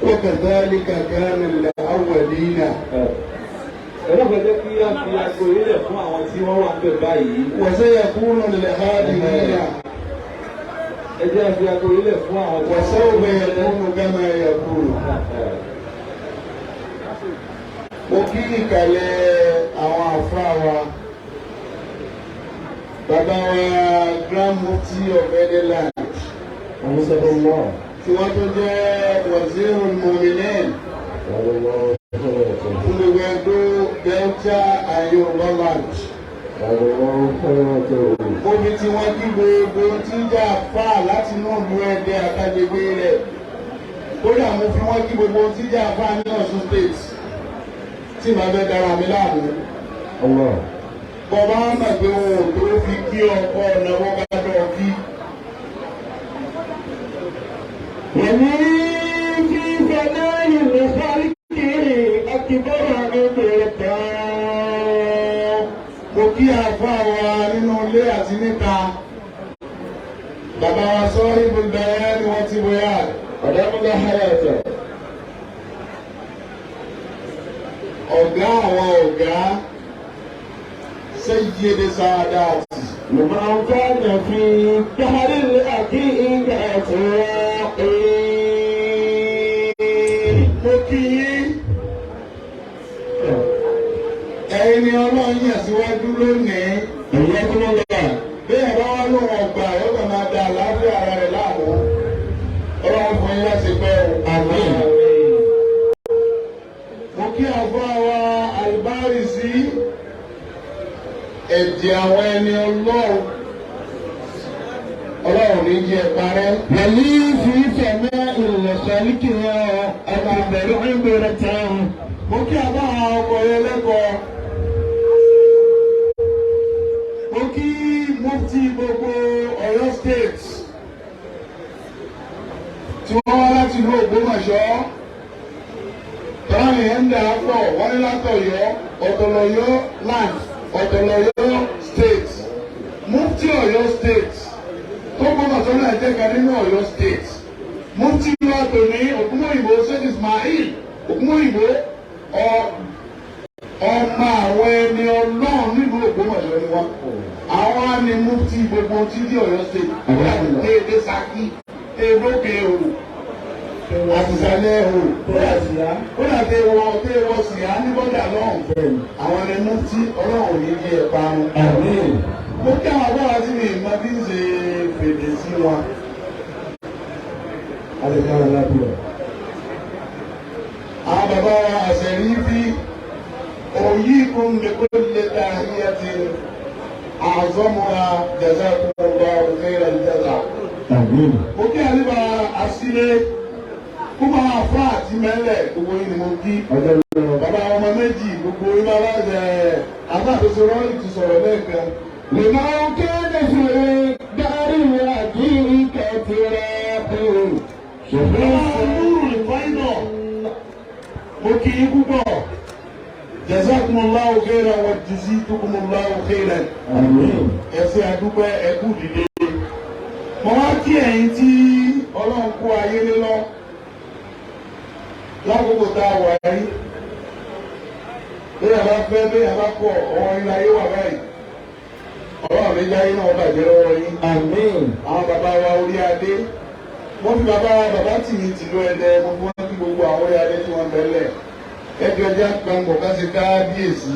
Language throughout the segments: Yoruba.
وكذلك كان الأولين. وسيكون للآخرين. وسوف يكون كما يكون. وكيك لأwọn afáwa bàbá wa Grand Mufti of Maryland tí wọ́n tó jẹ́ Wazirul Mu'minin fún gbogbo ẹgbẹ́ Delta and Yorùbá land. Omi tí wọ́n kí gbogbo tí ń jà fà láti inú ìlú Ẹdẹ àtàgbègbè rẹ̀. Kódà mo fi wọ́n kí gbogbo tí ń jà fà ní Ọ̀ṣun state tí màá fẹ́ dára mi láàmú. Bọ̀bá mọ̀ pé wọn ò tó fi kí ọkọ ọ̀nà wọn bá dọ̀ kí. Yẹ̀mí kí fẹ́lẹ́ ìlú Fáríkì akíbọ̀rọ̀ mi bẹ̀rẹ̀ tán. Mo kí àfáà wa nínú ilé àti níta. Bàbá wa sọ ibùdókòwò ni wọ́n ti wẹ̀ ọ̀dọ́mọdé hayàtọ̀. Ọ̀gá àwọn ọ̀gá سيد ساداتي لمن كان في دهر الأكيد أتواقي مكين ẹni ọlọ́run yàn síwájú lónìí ìyẹn tó lọ́wọ́ bí ẹ̀rọ wọn ló wọ̀n gbà ó kàn máa da àlàáfíà ara rẹ̀ láàmú ọlọ́run fún yín láti pẹ́ àmín. Mo kí àfọ́ àwa àlùbárì sí ẹ̀jẹ̀ àwọn ẹni ọlọ́run ní jẹ́ parẹ́. Yẹ̀lí fi fẹ̀mẹ́ ìrìnàṣẹ́líkì ọba ìbẹ̀rù ìbẹ̀rẹ̀ tán. Mo kí àbá àwọn ọkọ̀ yẹn lẹ́kọ̀ọ́. Mo kí mufti gbogbo Ọ̀yọ́ state tí wọ́n wá láti ìlú Ògbómọ̀ṣọ́. Tọ́lá yẹn ń dà á pọ̀ wọ́n ní látọ̀yọ́ Ọ̀tọ̀lọ́yọ́ land. Ọ̀tọ̀lọ́yọ́ state mufti Ọ̀yọ́ state tó gbọ́dọ̀ tó náà jẹ́ kan nínú Ọ̀yọ́ state mufti wa tó ní Ògúnmọ̀yìnbó Sheikh Ismail Ògúnmọ̀yìnbó ọmọ àwọn ẹni ọlọ́run nílùú Ògbómọ̀ṣọ́ ni wọ́n àwọn á ní mufti gbogbo tí ní Ọ̀yọ́ state déédéé Ṣakí ébókè o àtìsálẹ̀ o ó dà tẹ wọ sí á ní bọ́dà lọ́hùn àwọn ẹni mufti ọlọ́run ní bí ẹ̀ parun. Mo kí àwọn abọ́ra tí mi mọ bí ń ṣe fèdè sí wọn. Àwọn bàbá wa àṣẹ̀rí bí òyì kún mi kó lè ta àyíyá ti àzọ́mọ́ra jazakumullahu khairal jaza. Mo kí àlébà àṣìlẹ̀ kó máa fà àti mẹ́lẹ̀ gbogbo yìí ni mo kí. Bàbá ọmọ méjì gbogbo yìí máa bá jẹ àbáàtòsọ rọ́ọ̀lì ti sọ̀rọ̀ lẹ́ẹ̀kan. لمن كان في دار الأكيد كفراق نور الفيضة مكيبك جزاكم الله خيرا وجزيتكم الله خيرا آمين. ẹsẹ̀ àdúpẹ́ ẹkú dìde mo wá kí ẹ̀yin tí Ọlọ́run kó ayé lé lọ lákòókò tá a wà yìí bí a bá fẹ́ bí a bá kọ̀ ọ̀rọ̀ ilé ayé wà báyìí. Ọlọ́run mi jáyé náà bàjẹ́ lọ́wọ́ yín. Àmín. Àwọn bàbá wa orí adé. Wọ́n fi bàbá tì ní tìlú Ẹdẹ. Mo fi wọ́n kí gbogbo àwọn orí adé tí wọ́n bẹ̀lẹ̀. Ẹjọ́ ẹjẹ́ àpapọ̀ ká ṣe kábíyèsí.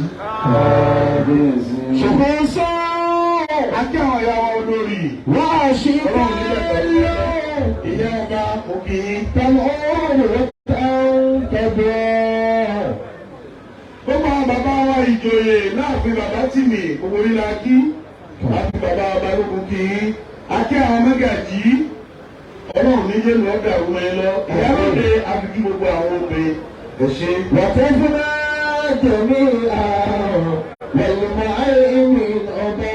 Ṣùgbọ́n sọ akí àwọn ìyá wa olórí. Wọ́n á ṣe Ọlọ́run nílẹ̀ pẹ̀lú ìyá ọba òkè. Tàwọn ọ̀rọ̀ kẹ̀bẹ̀. Gbogbo àwọn bàbá wa ìjòyè láàfin bàbá tì mí gbogbo orí la kí. Àti bàbá balógun kì í akẹ́ àwọn mẹ́gàjì Ọlọ́run níjẹ́ lọ dàrú ẹ lọ ìyálóde àfikún gbogbo àwọn obìnrin ẹ̀ṣẹ́. Wàtẹ́ fúnra jẹ̀mí àrùn lẹ́yìn mọ́ àìní ọba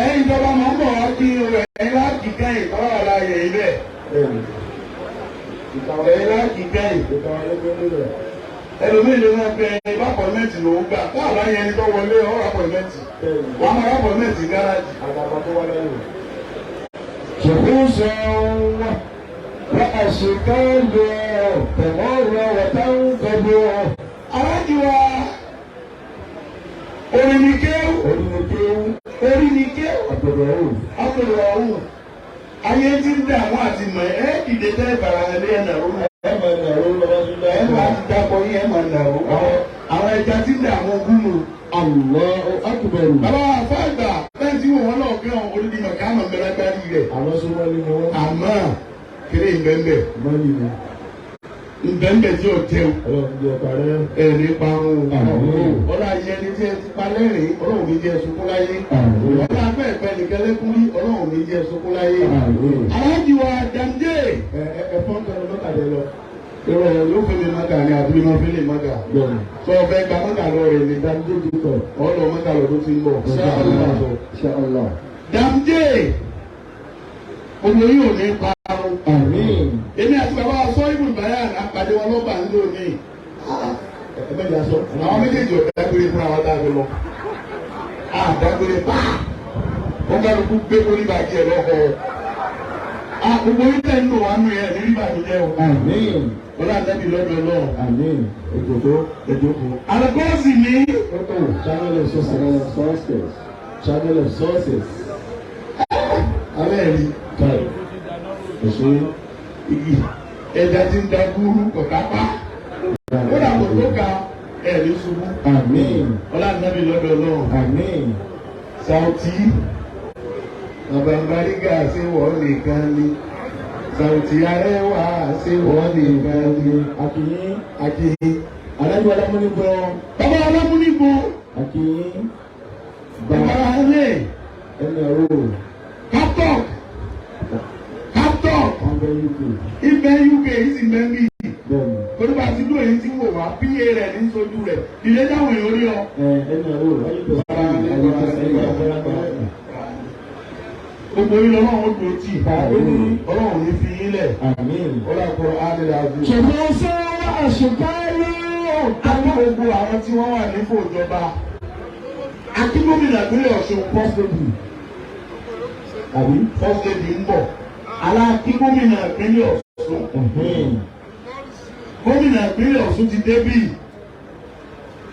ẹ̀yìn ìjọba máa ń bọ̀ wá kí rẹ̀ ẹ̀yìn láti kẹ́yìn kọ́ wà láàyè ilẹ̀. Ẹ̀yìn láti kẹ́yìn. ẹlòmíì lè máa bẹ ibà pọ̀lmẹ́ǹtì lòún gbà fún àbáyé ẹni tó wọlé ọ̀rọ̀ pọ̀lmẹ́ǹtì wọ́n máa rà pọ̀lmẹ́ǹtì gáràjì àgbàgbà tó wá lẹ́yìn. شخوصا وأشكالا تمر وتنقض. alájùwà orinikewu Abdulrahman ayé tí ń dààmú àti mọ̀ ẹ́ dìde tẹ́ ìbàrà ẹlẹ́ ẹ̀ nàró ẹ̀ máa ti dákọ̀ yín ẹ̀ máa nàró àwọn ẹja tí ń dààmú gúnmù. Allahu akbar. bàbá àfáàgbà bẹ́ẹ̀ tí wọ́n náà kí wọn olùdí mọ̀ ká mọ̀ mẹ́rẹ́ gbárí rẹ̀. Àwọn sọ́mọ́lé ni wọ́n. àmọ́ kéré ìbẹ́ńbẹ́ Mọ́lì ni. ìbẹ́ńbẹ́ tí ò tẹ́ o. Ọlọ́run jẹ́ parẹ́. ẹ̀rí parun Ọlá ayé ẹni tí ẹ ti pa lẹ́rìn ọlọ́run mi jẹ́ sunkún láyé ọlá abẹ́ẹ̀fẹ́ nìkan lẹ́kún rí ọlọ́run mi jẹ́ sunkún láyé. aláàjìwà dàmdé Ẹ̀fọ́n kan lọ́kàdé lọ. ìrọ̀ yóò fi mi mága ní àbí máa fi lè mága sọ ọbẹ̀ gba mága lọ rẹ̀ ní Dàmdé dìtọ̀. ọlọ́ mága lọ tó ti ń bọ̀. Inshallah. dàmdé olóyún ò ní parun. Àmín. èmi àti bàbá sọ ibùdó báyà àpàdé wọn lọ́ba ń lò ní. Ẹgbẹ́jà sọ. àwọn méjèèjì ò dágbére fún àwọn dágbé lọ. dágbére pa wọn bá lóko gbé orí bàjẹ́ ẹ̀ lọ́kọ̀. gbogbo orí tẹ̀ ń lò wá nù yẹn ní rí bàjẹ́ o. Àmín. wọ́n á dábì lọ́dọ̀ náà. Àmín. Ejoko. àlùkòsì ní. Channel of sources. Channel of sources. alẹ́ rí Kai. Ẹ̀ṣẹ́. igi ẹja tí ń da gúrú kọ̀kápá. ó dà kó tó ka ẹ̀rí ṣubú. Àmín. wọ́n á dábì lọ́dọ̀ náà. Àmín. Sauti Babambariga ṣe wọ́n nìkan ni Sauti Arẹwà ṣe wọ́n nìkan ni Akiyin Alájọ Alámúnigbọ́. Bàbá Alámúnigbọ́ Akiyin. Bàbá Alẹ́ Ẹni ọ̀rọ̀. Captok Ọ̀gbẹ́ UK. ibẹ̀ UK yìí sì mẹ́mí Bẹ́ẹ̀ni. olùkọ́ àti ìlú èyí tí wò wá PA rẹ̀ ní sojú rẹ̀ ilé dáhùn èèyàn rí ọ. Ẹni ọ̀rọ̀. Gbogbo yín lọ́wọ́ ó dùn tì Ọlọ́run ní fi yín lẹ̀ Àmín. ọlọ́kọ̀ ádìrẹ́ àdúrà. Ṣùgbọ́n sọ́wọ́ àṣùkárí Àti gbogbo àwọn tí wọ́n wà nípò ìjọba. Àti gómìnà ìpínlẹ̀ Ọ̀ṣun first lady. Àbí? first lady ń bọ̀. Aláàkí gómìnà ìpínlẹ̀ Ọ̀ṣun. Gómìnà ìpínlẹ̀ Ọ̀ṣun ti débì.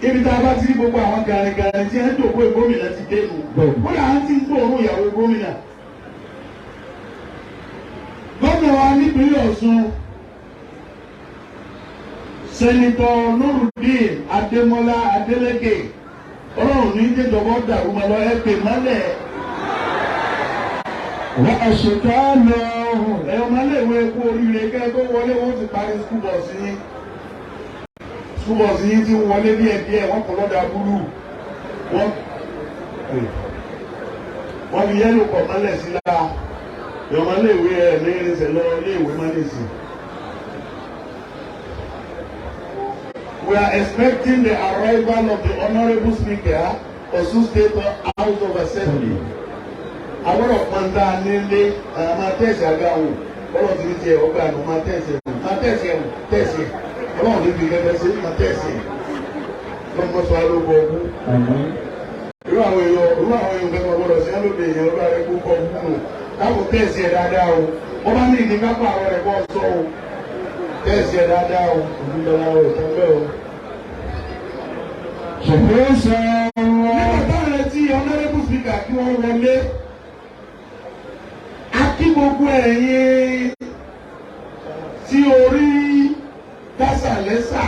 Ibi tá a bá ti rí gbogbo àwọn gàrìgàrì tí ẹ ń dògbò gómìnà ti dé nù. Kódà á ti ń gbòòrùn ìyàwó gómìnà. Gómìnà wa nípínlẹ̀ Ọ̀ṣun. Sẹ́nitọ̀ Nurudeen Ademola Adeleke. Ọlọ́run ní jẹ́jọba dàrú ma lọ ẹ pè mọ́lẹ̀. Wọ́n àṣùká lọ. Ẹ̀yọ́ máa lè wọ epo oríire kẹ́ tó wọlé wọ́n ti parí school bus yín. School bus yín ti wọlé díẹ̀ wọ́n kọ́ lọ́dà búlù. Wọ́n fi yẹ́lò kọ̀ mọ́lẹ̀ sí lára. Ẹ̀yọ́ máa lè wé ẹ̀ ní irinṣẹ́ lọ ilé ìwé máa lè sí. We are expecting the arrival of the Honourable Speaker Osun State House of Assembly. Àwọn ọ̀pọ̀n dá nílé máa tẹ̀sí àga wò ọlọ́run ti ní tiẹ̀ ọgbà àná máa tẹ̀sí ọlọ́run ti fi gẹ́gẹ́ sí máa tẹ̀sí lọ́mọ́sọ alógo ọ̀gbun. Irú àwọn èèyàn fẹ́ máa gbọ́dọ̀ sí alóde èèyàn ọgbà rẹ̀ kó kọ́ ọ̀gbun nù káàkó tẹ̀sí ẹ̀ dáadáa o wọ́n bá ní ìdí kápá àwọn rẹ̀ bọ́ sọ o tẹ̀sí ẹ̀ dáadáa o òdúdọ́lá o ìtọ́gbẹ́ o. Ṣùgbọ́n sọ. Nígbà táwọn retí Honourable Speaker kí wọ́n wọlé. Akí gbogbo ẹ̀yin tí orí dásàlẹ́sà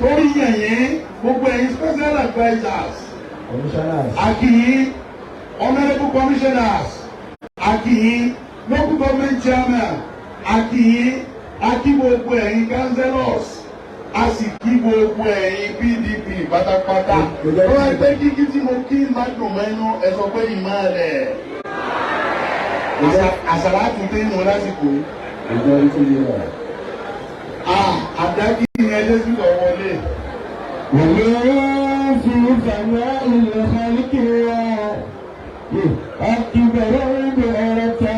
torí yẹ̀yìn gbogbo ẹ̀yin special advisers akíyín honourable commissioners akíyín local government chairman akíyín akí gbogbo ẹ̀yin councillors a sì kí gbogbo ẹ̀yin PDP pátápátá lọ́wọ́ ẹgbẹ́ kíkí tí mo kí má dùn mẹ́nu ẹ sọ pé ìmọ̀ rẹ̀. Àṣàlátù dé ní wọn lásìkò. Ìjọ ìtú yé wa. Àdákì ni ẹjẹ́ sí lọ wọlé. Wòlé fi fàmà ilẹ̀ kálíkì wa. Akíbẹ̀rẹ̀ ìbẹ̀ ọ̀rọ̀ ta.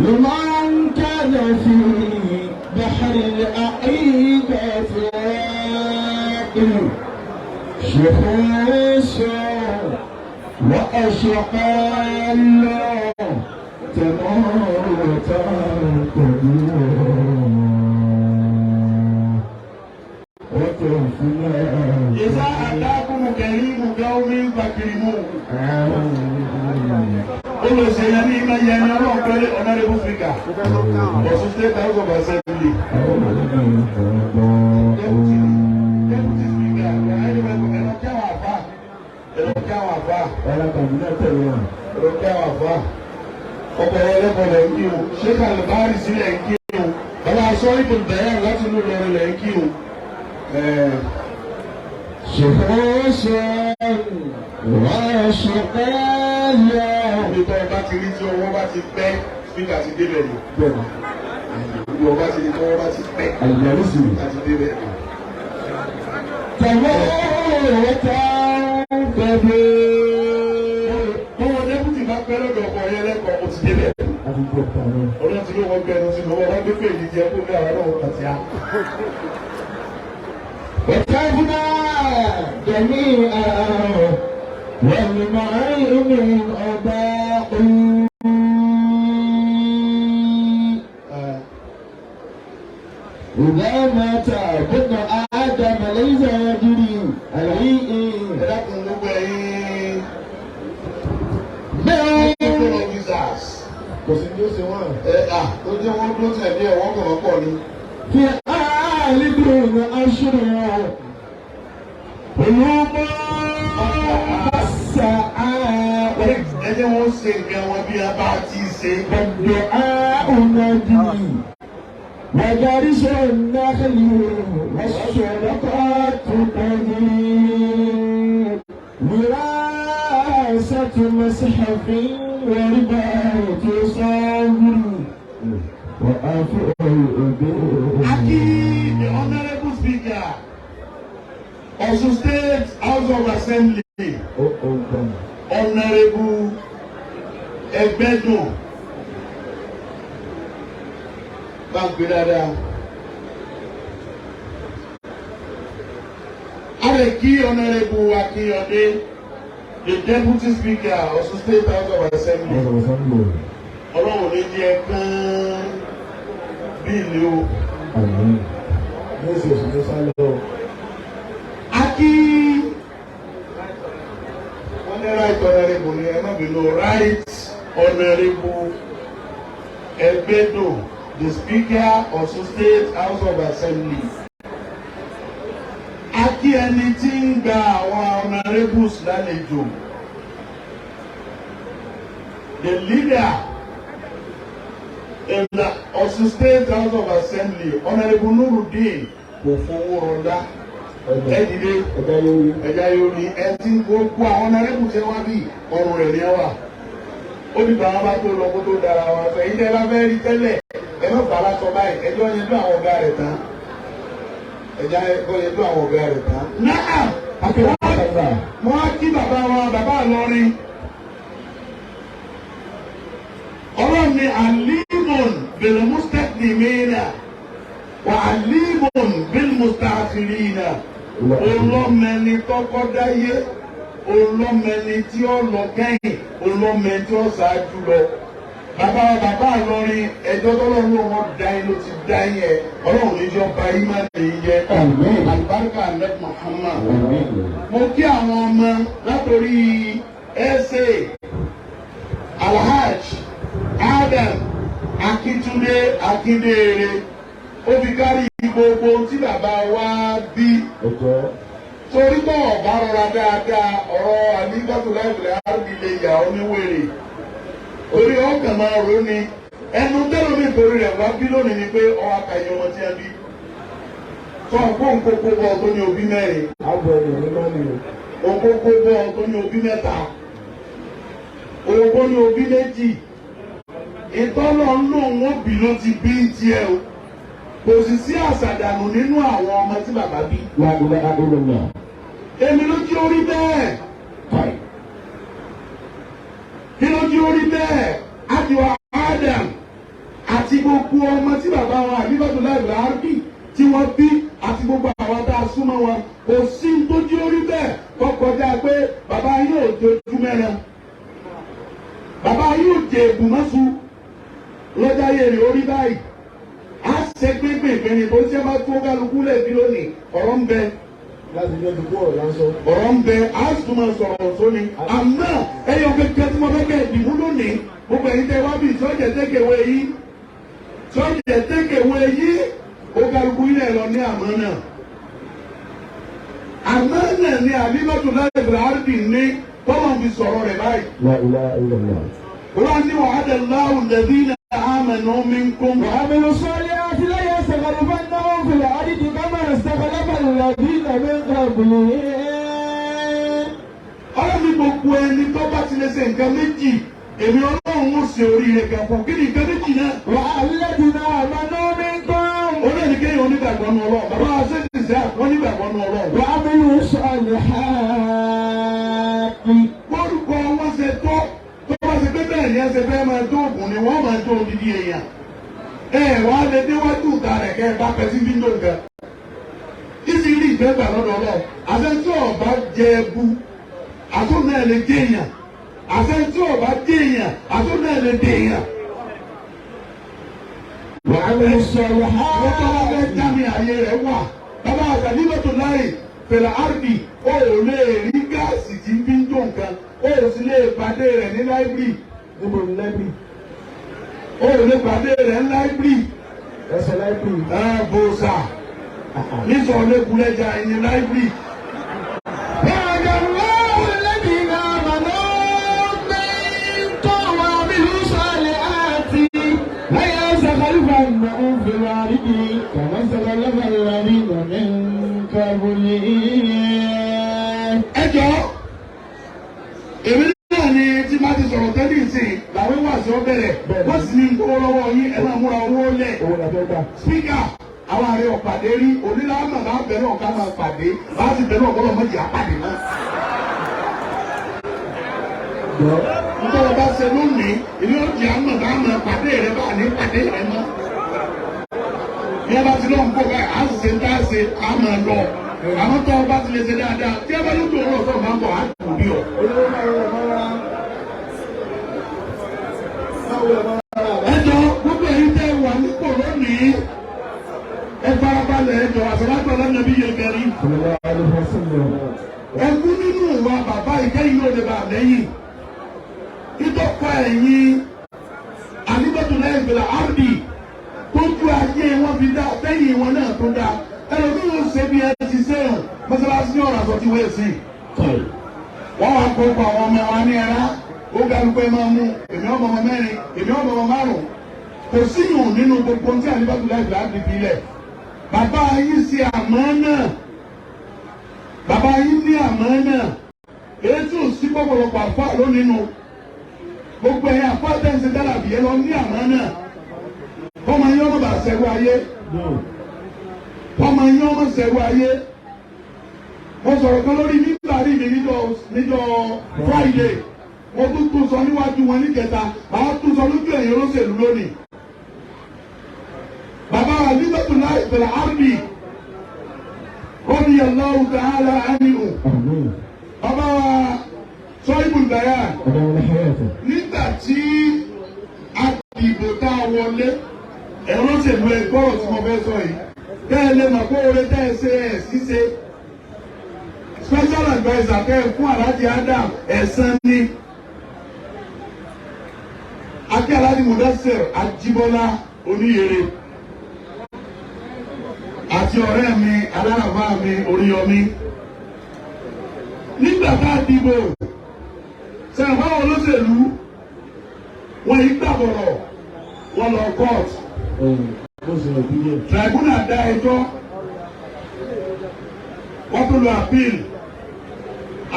Lùmọ̀ ń kẹ́lẹ̀ شخيصا وأشقال تمر وترفنا إذا أتاكم كريم قوم فاكرموه. Olùsèyàní máa yẹ ẹni ọlọ́run pẹ́lẹ́ Honorable Speaker Ọ̀ṣun State House of Assembly. Deputy Speaker ẹ̀rọ kí àwọn àfà ọkọ̀ ẹlẹ́kọ̀ọ́ lẹ̀ ń kí o Sheikh Alibari sílẹ̀ ń kí o bàbá aṣọ ìbùdókòwò láti inú Ìlọrin lẹ̀ ń kí o. شخيصا وأشقال Ibi tó ọba ti rí tí ọwọ́ bá ti pẹ́ Speaker ti débẹ̀ ni. Ibi ọba ti rí tí ọwọ́ bá ti pẹ́ láti débẹ̀ ni. Ọwọ́ dẹ́kùtì bá pẹ́ lọ́dọ̀ ọkọ̀ yẹn lẹ́kọ̀ọ́ ó ti débẹ̀. Ọlọ́run ti ló wọ́n gbé ẹnu sínú ọwọ́ gbé fèyí jẹ́ kó ní àwọn náà kàtí á. وكفنا جميعا والمعين أباء إذا مات ابن آدم ليس يجري عليه Kò sí ní ó ṣe wọ́n. Tó jẹ́ wọ́n dúró tẹ̀lé ẹ̀ wọ́n kàn pọ̀ ni. في آل دون أشرع قلوب السعادة Ẹ jẹ́ wọ́n ṣe nǹkan wọn bí a bá ti ṣe. والدعاء نجري وجرس النخل والصدقات تجري وراثة مصحف ورباية صبر Aki, the Honorable Speaker, Ọ̀ṣun State House of Assembly, Honorable Ẹgbẹ́dùn, Báńkì dáadáa. Areki Honorable Akínyọ̀dé, the Deputy Speaker, Ọ̀ṣun State House of Assembly. Ọlọ́run lè jẹ́ kán bí ilé o. Aki wọ́n ní right honourable ni ẹ má bínú right honourable Ẹgbẹ́dùn, the Speaker of the State House of Assembly. Aki ẹni tí ń gba àwọn honourables lálejò. The leader in the Ọ̀ṣun State House of Assembly, Honorable Nurudeen kò fowó rọ̀dá. Ẹ̀dìdé ẹ̀já yorí ẹtí gbogbo àwọn honorable tí wọ́n bí ọrùn rẹ̀ ní ẹwà. Ó ní bàbá bá tó lọ kó tó dára wọn sọ èyí tẹ́ bá fẹ́ rí tẹ́lẹ̀ ẹ má bàa sọ báyìí ẹjọ́ yẹn dún àwọn ọ̀gá rẹ̀ tán. Ẹ̀já yẹn dún àwọn ọ̀gá rẹ̀ tán. Náà wọ́n á kí bàbá wọn bàbá Ìlọrin. Ọlọ́run ni alimun bilmustakdimina wa alimun bilmustakhirina. Olọ́mẹni tọ́kọ́ dáyé, olọ́mẹni tí ó lọ kẹ́yìn, olọ́mẹni tí ó ṣáájú lọ. Bàbá Ìlọrin ẹjọ́ tọ́lọ́run wọn dá yín ló ti dá yín ẹ̀. Ọlọ́run ní jọ ba yín má lè yẹ. Àlùbáríkà Ahmed Muhammad. Mo kí àwọn ọmọ látòrí ẹsẹ̀ Alhaj Adam Akíntúndé Akíndéere ó fi kárí gbogbo tí bàbá wa bí. Torí bọ́ ọ̀bá rọra dáadáa ọ̀rọ̀ àlígbàtò láìpẹ́ àrùbí lè yà ọ́ níwèrè. Orí ọkàn máa rò ní ẹnu tẹ́lẹ̀ mi torí rẹ̀ wá bí lónìí ni pé ọ àkàyè ọmọ tí a bí. Sọ òǹkókó bọ́ tó ní òbí mẹ́rin. Òǹkókó bọ́ tó ní òbí mẹ́ta. Òǹkó ní òbí méjì. Ìtọ́lọ̀ ń lò wọ́n bí ló ti bí tiẹ̀ o. Kò sì sí àṣàdànù nínú àwọn ọmọ tí bàbá bí. Èmi ló jí orí bẹ́ẹ̀. Kí ló jí orí bẹ́ẹ̀? Àtiwá Adam àti gbogbo ọmọ tí bàbá wa àbíbọ̀tò láìpẹ́ àrùbí tí wọ́n bí àti gbogbo àwọn tá a súnmọ́ wọn kò sí tó jí orí bẹ́ẹ̀ tó kọjá pé bàbá yóò dojú mẹ́rin bàbá yóò jẹ èbùmọ́sù lọ́jà yèrè orí báyìí á ṣe gbégbègbè ni tó ṣe máa tó kálukú lẹ́bi lónìí ọ̀rọ̀ ń bẹ láti jẹ́ dùkú ọ̀rọ̀ lásọ. ọ̀rọ̀ ń bẹ á sì máa sọ̀rọ̀ sóni àmọ́ ẹ̀yọ̀ kẹ̀kẹ́ tí mo fẹ́ kẹ́ ìdìbò lónìí gbogbo ẹ̀yin tẹ́ wá bí sọ́jà tẹ́kẹ̀wé yìí ó kálukú ilé lọ ní àmọ́ náà ni àlímọ́tò láti ràádì ní tọ́lọ̀ fi sọ̀rọ̀ rẹ̀ báyìí. La ilaha illallah. wọ́n ní wa'ada Allahu alladhina amanu minkum. وعملوا الصالحات لا يستخلفنهم في الأرض كما استخلف الذين من قبلهم. ọlọ́run gbogbo ẹni tó bá ti lè ṣe nǹkan méjì èmi ọlọ́run ó ṣe oríire kan fún kí ni nǹkan méjì náà. والذين آمنوا منكم. ó lè ní kéèyàn onígbàgbọ́ nu ọlọ́run bàbá wa ṣe ti ṣe onígbàgbọ́ nu ọlọ́run. وعملوا الصالحات. orúkọ wọn ṣe tó bá ṣe pé bẹ́ẹ̀ ni ẹ ṣe fẹ́ máa tó oògùn ni wọ́n máa tó odidi èèyàn. wàá lè déwájú ìta rẹ̀ kẹ́ ẹ bá pẹ́ sí fíńdò nǹkan. ìsì rí ìgbẹ́gbà lọ́dọ̀ ọlọ́run àṣẹ tí ọba jẹ ẹbú àtúntò náà lè dé èèyàn àṣẹ tí ọba dé èèyàn àtúntò náà lè dé èèyàn. وعملوا الصالحات. wọ́n tọ́ wá fẹ́ jáde àyè rẹ̀ wà bàbá àgbàlímọ̀tò láì fẹ̀lẹ̀ árdì ó lè rí gáàsì tí ń fi ń jó nǹkan ó sì lè pàdé rẹ̀ ní láìbírì. níbo ni láìpẹ́? ó lè pàdé rẹ̀ ní láìbírì. ẹsẹ̀ láìpẹ́. bòsà nísọ̀ lẹ́kùnlẹ́jà ẹ̀yìn láìbírì. وعد الله الذين آمنوا منكم وعملوا الصالحات لا يستخلفنهم في الأرض كما استخلف الذين من قبلهم. ẹ jọ èmi náà ni tí má ti sọ̀rọ̀ tẹ́lẹ̀ sí i làwọn wà sí ọ bẹ̀rẹ̀ wọ́n sì ní kó lọ́wọ́ yín ẹ máa múra owó lẹ̀. owó la fẹ́ gbà. spíkà àwọn àrẹ ọ̀pàdé rí onílàámà bá bẹ̀rẹ̀ ọ̀ká máa pàdé bá sì bẹ̀rẹ̀ ọ̀pọ̀lọpọ̀ mọ́jì àpàdé náà. nítorí bá ṣe lónìí ìní ọ̀jì àmọ̀ bá máa pàdé rẹ bá ní pàdé rẹ mọ́. bí ẹ bá ti lọ́n kó báyìí á sì ṣe ń tá a ṣe á máa lọ. àmọ́ tó o bá ti lè ṣe dáadáa tí ẹ bá ló tó ọ̀rọ̀ tó o máa ń bọ̀ á kù bí ọ. ẹ jọ gbogbo ẹ̀yin tẹ́ wà nípò lónìí ẹ farabalẹ̀ ẹ jọ àṣàlágbà lánàbí yẹn gẹ̀rí. ẹkú nínú ìwà bàbá ìkẹyìn ló lè bà lẹ́yìn. ìtọ́kọ ẹ̀yìn àníbọ̀tò lẹ́yìn fìlà árdì tó ju ayé wọn fi dá lẹ́yìn wọn náà tó dá. ẹlòmíràn ṣe bí ẹ ti sẹ́yìn mọ́sálásí ní ọ̀rọ̀ àtọ́tí wẹ́ẹ̀ sí. wọ́n wá kó pa àwọn ọmọ wa ní ẹ̀rá ó galùpẹ̀ máa mú èmi ọmọ mẹ́rin èmi ọmọ márùn-ún kò síyùn nínú gbogbo tí àníbọ̀tò lẹ́yìn fìlà árdì fi lẹ̀. bàbá yín ṣe àmánà bàbá yín ní àmánà ètò sí pọ̀pọ̀lọpọ̀ àfa lónìí nu gbogbo ẹ̀yìn àfa tẹ̀sí dálàbí yẹn lọ ní àmánà ọmọ yín ọmọ bá ṣẹ̀rù ayé ọmọ yín ọmọ ṣẹ̀rù ayé mo sọ̀rọ̀ kan lórí nígbàrí mi níjọ́ Friday mo tún sọ níwájú wọn níjẹta màá tún sọ lójú ẹ̀yìn olóṣèlú lónìí. bàbá wa nígbàtú láì fẹ̀rẹ̀ árbì radiyallahu ta'ala anhu. bàbá wa sọ ibùdókòyà nígbà tí àdìbò tá a wọlé ẹ̀rọ ṣèlú ẹgbọ́rọ̀ tí mo fẹ́ sọ yìí kẹ́ ẹ lè mọ̀ pé oore tẹ́ ẹ ṣe ẹ̀ ṣíṣe special adviser kẹ́ ẹ fún Alhaji Adam ẹ̀sán ní akí Alhaji Mudassir Ajibola Oníyèrè àti ọ̀rẹ́ mi aláràbá mi Oríyọmí nígbà tá a dìbò sẹ́yìn fáwọn olóṣèlú wọ́n yí gbàbọ̀rọ̀ wọ́n lọ court tribunal dá ẹjọ́ wọ́n tó lọ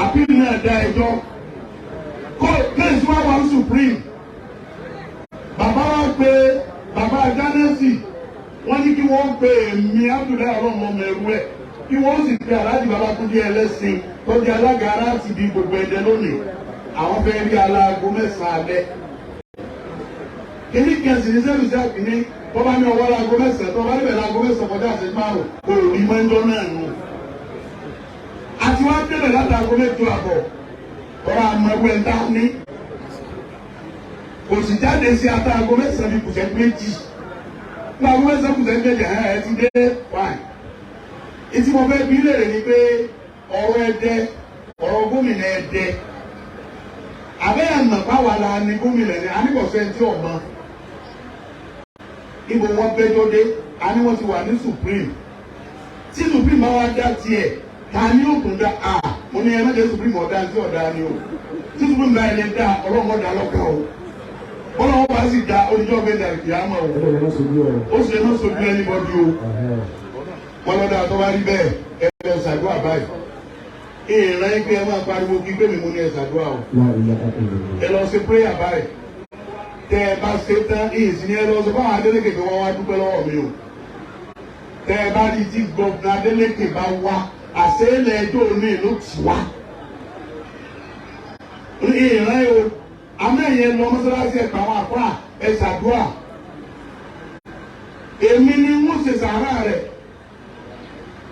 appeal náà dá ẹjọ́ case wá wá supreme bàbá wa pé bàbá Jánẹ́sì wọ́n ní kí wọ́n pe èmi Abdullahi Olohun Lomaerue kí wọ́n sì pe Alhaji Babatunde Ẹlẹ́sìn tó di alága ara ti di gbogbo ẹ̀dẹ́ lónìí àwọn fẹ́ rí aláago 9 alẹ́. kìíní kẹsì ní sẹ́lùsẹ́ àkíní tó bá ní ọwọ́ láago mẹ́sàn-án tó bá níbẹ̀ láago mẹ́sàn-án kọjá àti márùn kò rí mọ́jọ́ náà nù. àti wá débẹ̀ láti aago mẹ́jọ àbọ̀ ọ̀rọ̀ àmọ̀wé ń dá ní. kò sì jáde sí ata aago mẹ́sàn-án bí kùsẹ́ méjì. ní aago mẹ́sàn-án kùsẹ́ méjì ẹ̀ ti dé wáì. ìtì mo fẹ́ bí léèrè ni pé ọ̀rọ̀ Ẹdẹ ọ̀rọ̀ gómìnà Ẹdẹ àbẹ́yà nà báwa la ni gómìnà ni àníkọ̀sẹ́ tí ọ̀gbọ́n ibo wọn gbẹ́jọ́ dé àní wọ́n ti wà ní supreme tí supreme máa wá dá tiẹ̀ ta ni ó tún dá a mo ní ẹ mẹ́jẹ supreme ọ̀dá tí ọ̀dá ni o tí supreme bá ẹni dá ọlọ́mọ dá lọ́kàn o ọlọ́mọ bá sì dá oníjọ́ bẹ́ẹ̀ dà kí á mọ̀ o ó sì lè má sojú ẹni bọ́dí o wọn lọ́dọ̀ àtọ́ wá rí bẹ́ẹ̀ ẹ lọ ṣàdúrà báyìí ìrìn ẹgbẹ́ ẹ máa pariwo kí gbé mi mú ní ẹ ṣàdúrà o ẹ lọ ṣe prayer báyìí tẹ ẹ bá ṣe tán ìsìn ní ẹ lọ sọ fáwọn Adeleke pé wọ́n wá dúpẹ́ lọ́wọ́ mi o tẹ ẹ bá rí tí gọ́ọ̀nà Adeleke bá wá àṣẹ́lẹ̀ ẹjọ́ òní ló ti wá ìrìn o amẹ́yẹ lọ mọ́sálásí ẹ̀ pa àwọn àpá ẹ ṣàdúrà èmi ni wọ́n ṣe sàárà rẹ̀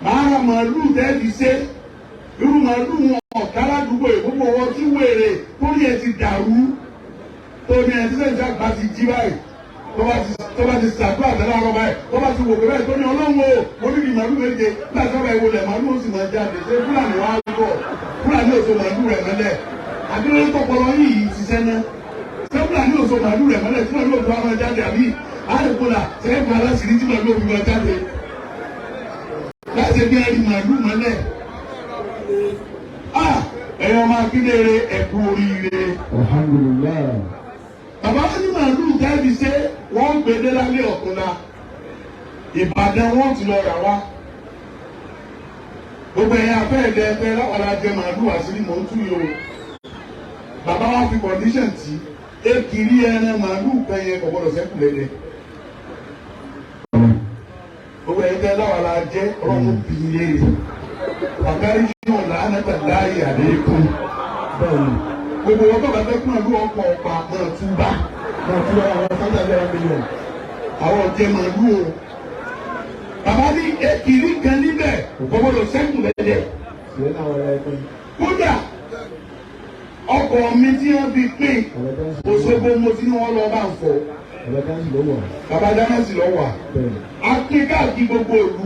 màá ra màálù tẹ́ẹ̀dì ṣe irú màálù wọn ọ̀tá ládùúgbò ìgbógbó wọn tí wèrè torí ẹ ti dàrú tóní ẹ sísè ìjà gba ti jí báyìí tó bá ti ṣàdúrà tẹ́lẹ̀ àrọ́ báyìí tó bá ti wò pé báyìí tóní ọlọ́run o mo ní kí màálù méje nígbà tí wọ́n bá ìwọlẹ̀ màálù ó sì máa jáde ṣé Fúlàní wá bọ̀ Fúlàní ò so màálù rẹ̀ mẹ́lẹ̀ àdúrà tọpọlọ yìí ṣiṣẹ́ náà ṣé Fúlàní ò so màálù rẹ̀ mẹ́lẹ̀ tí màálù òfin wa máa jáde àbí àdìpọ̀là sẹ́yìn aláṣìírí tí màálù òfin wa jáde láti gbé ẹni màálù mẹ́lẹ̀ ẹ̀yọ́ máa kílére ẹ̀kú oríire. Alhamdulillah. Bàbá wa ní màálù jáde ṣe wọ́n gbé dé lálẹ́ ọ̀túnla Ìbàdàn wọ́n ti lọ rà wá. Gbogbo ẹ̀yà afẹ́ẹ̀dẹ́ ẹgbẹ́ láwàlá jẹ màálù àṣírí mò ń tú yìí o. Bàbá wa fi condition tí ekiri ẹran màálù kan yẹn kò gbọdọ̀ sẹ́kù lẹ́dẹ̀. Gbogbo ẹ̀yà láwàlá jẹ ọlọ́run bí ilé rẹ̀. Bàbárí yóò lánàtà láàyè àlékún. Gbogbo wọn bàbá fẹ́ kún àlú ọkọ̀ ọ̀pá náà túbá. Náà túbá àwọn sáńtà lẹ́ra mílíọ̀nù. Àwọn ọ̀jẹ̀ màálù o. Bàbá ní ekiri kan níbẹ̀ gbọ́dọ̀ sẹ́kù lẹ́dẹ̀. Kódà ọkọ̀ mi tí wọ́n fi pín Òṣogbo mo ti ní wọ́n lọ bá ń fọ. Bàbá dáná sí lọ wà. A pín káàkiri gbogbo ìlú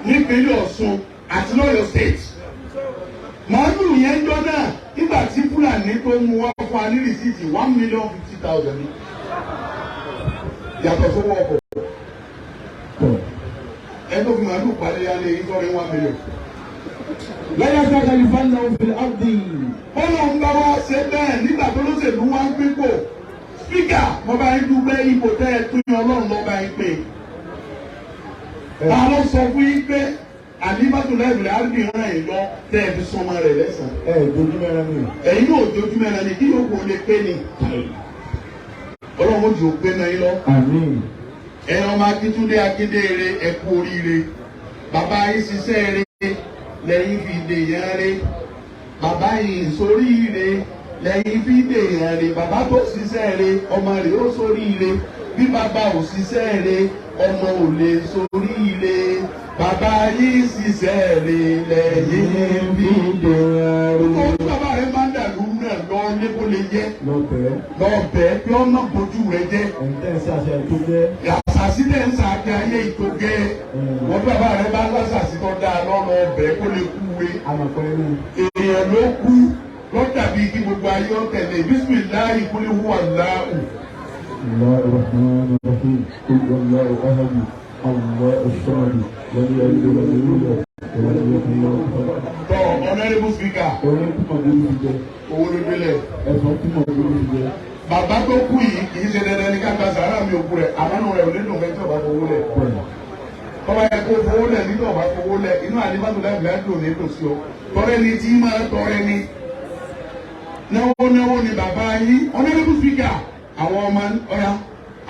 nípínlẹ̀ Ọ̀ṣun àti lọ́yọ̀ state. Màálù yẹn jọ náà nígbà tí Fúlàní tó mú wá fún wa ní rìsíìtì 1,050,000 ní. Yàtọ̀ sówó ọkọ̀. Ẹ tó fi màálù parí alẹ́ yìí tọ́rí 1 million. Lẹ́yìn sáà ìfànà òfin Abdi. Bọ́lá ń bá wa ṣe bẹ́ẹ̀ nígbà tó lóṣèlú wá ń pípò. Spíkà mo bá yín dúpẹ́ ipò tẹ́ ẹ tún yan Ọlọ́run lọ́ba yín pé. Ta ló sọ fún yín pé àdìbàtò lẹ́bìrì àdìbì ràn yín lọ tẹ́ ẹ fi sọmọ rẹ̀ lẹ́sàn. Dojú mẹ́rin ni. Ẹ̀yin náà dojú mẹ́rin ni kí yóò kó lè pé ni. Ọlọ́run jù ó pé náà yín lọ. Àmín. Ẹ̀yin ọmọ Akíntúndé Akíndéere ẹ kú oríire. Bàbá yín ṣiṣẹ́ rere lẹ́yìn fi dè yẹn rere. Bàbá yín sóríire lẹ́yìn fi dè yẹn rere. Bàbá tó ṣiṣẹ́ rere ọmọ rẹ̀ ó sóríire. Bí bàbá ò ṣiṣẹ́ rere ọmọ ò lè sóríire. Bàbá yìí ṣiṣẹ́ rẹ̀ lẹ́yìn fi dè rẹ̀. Olùkọ́ tí bàbá rẹ̀ máa ń dàlú náà lọ níbo lè jẹ́. Lọ́bẹ̀ẹ́ bí wọ́n má bójú rẹ̀ jẹ́. Ẹ̀ǹtẹ̀ ń ṣàṣẹ tó gẹ́. Àṣàṣì tẹ̀ ń ṣàkẹ́ ayé ìtò gẹ́. Wọ́n bí bàbá rẹ̀ bá lọ́ṣàṣì tó dáa lọ́nà ọbẹ̀ kó lè kú we. Èèyàn ló kú lọ́dàbí kí gbogbo ayé ọ̀tẹ̀lẹ̀ bísímìláì kúlẹ̀ hùwà láàrú. الله الرحمن الرحيم قل والله أحد الله الصمد لم يلد ولم يولد ولم يكن له كفوا أحد. Honorable Speaker. Orin tí mo gbórí fi jẹ. Owó ló délẹ̀. Ẹ̀fọn tí mo gbórí fi jẹ. Bàbá tó kú yìí kì í ṣe dandan ní ká gba sàárà mi òkú rẹ̀ àmọ́nù rẹ̀ ò ní dùn fẹ́ntì ọ̀bá fowó lẹ̀. Tọ́ba yẹ kó fowó lẹ̀ nínú ọ̀bá fowó lẹ̀ inú àdìbàtò láìpẹ́ àdùn ní tòsí ọ. Tọrẹ ni tí máa tọrẹ ni. Náwó ni bàbá yín. Honorable Speaker. Àwọn ọmọ ọ̀ya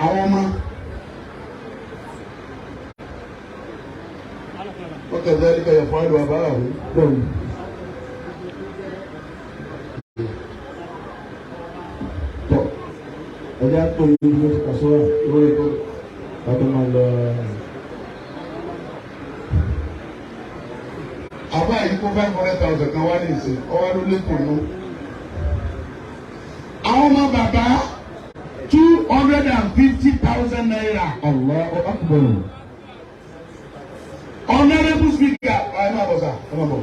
àwọn ọmọ. Wọ́n kẹ̀ bẹ́ẹ̀ ní kẹ̀yẹ̀ fún àlọ́ àbára rẹ̀. Bẹ́ẹ̀ni. Tọ́ ẹja tó ìlú ìlú kàṣọ́ra lórí tó. Ademola. Àbá yìí kó 500,000 kan wá ní ìsìn, ọwọ́ ló lé tòun. Àwọn ọmọ bàbá 250,000 naira. Allahu Akbar. Honorable Speaker, ẹ máa bọ̀ sà, ẹ máa bọ̀.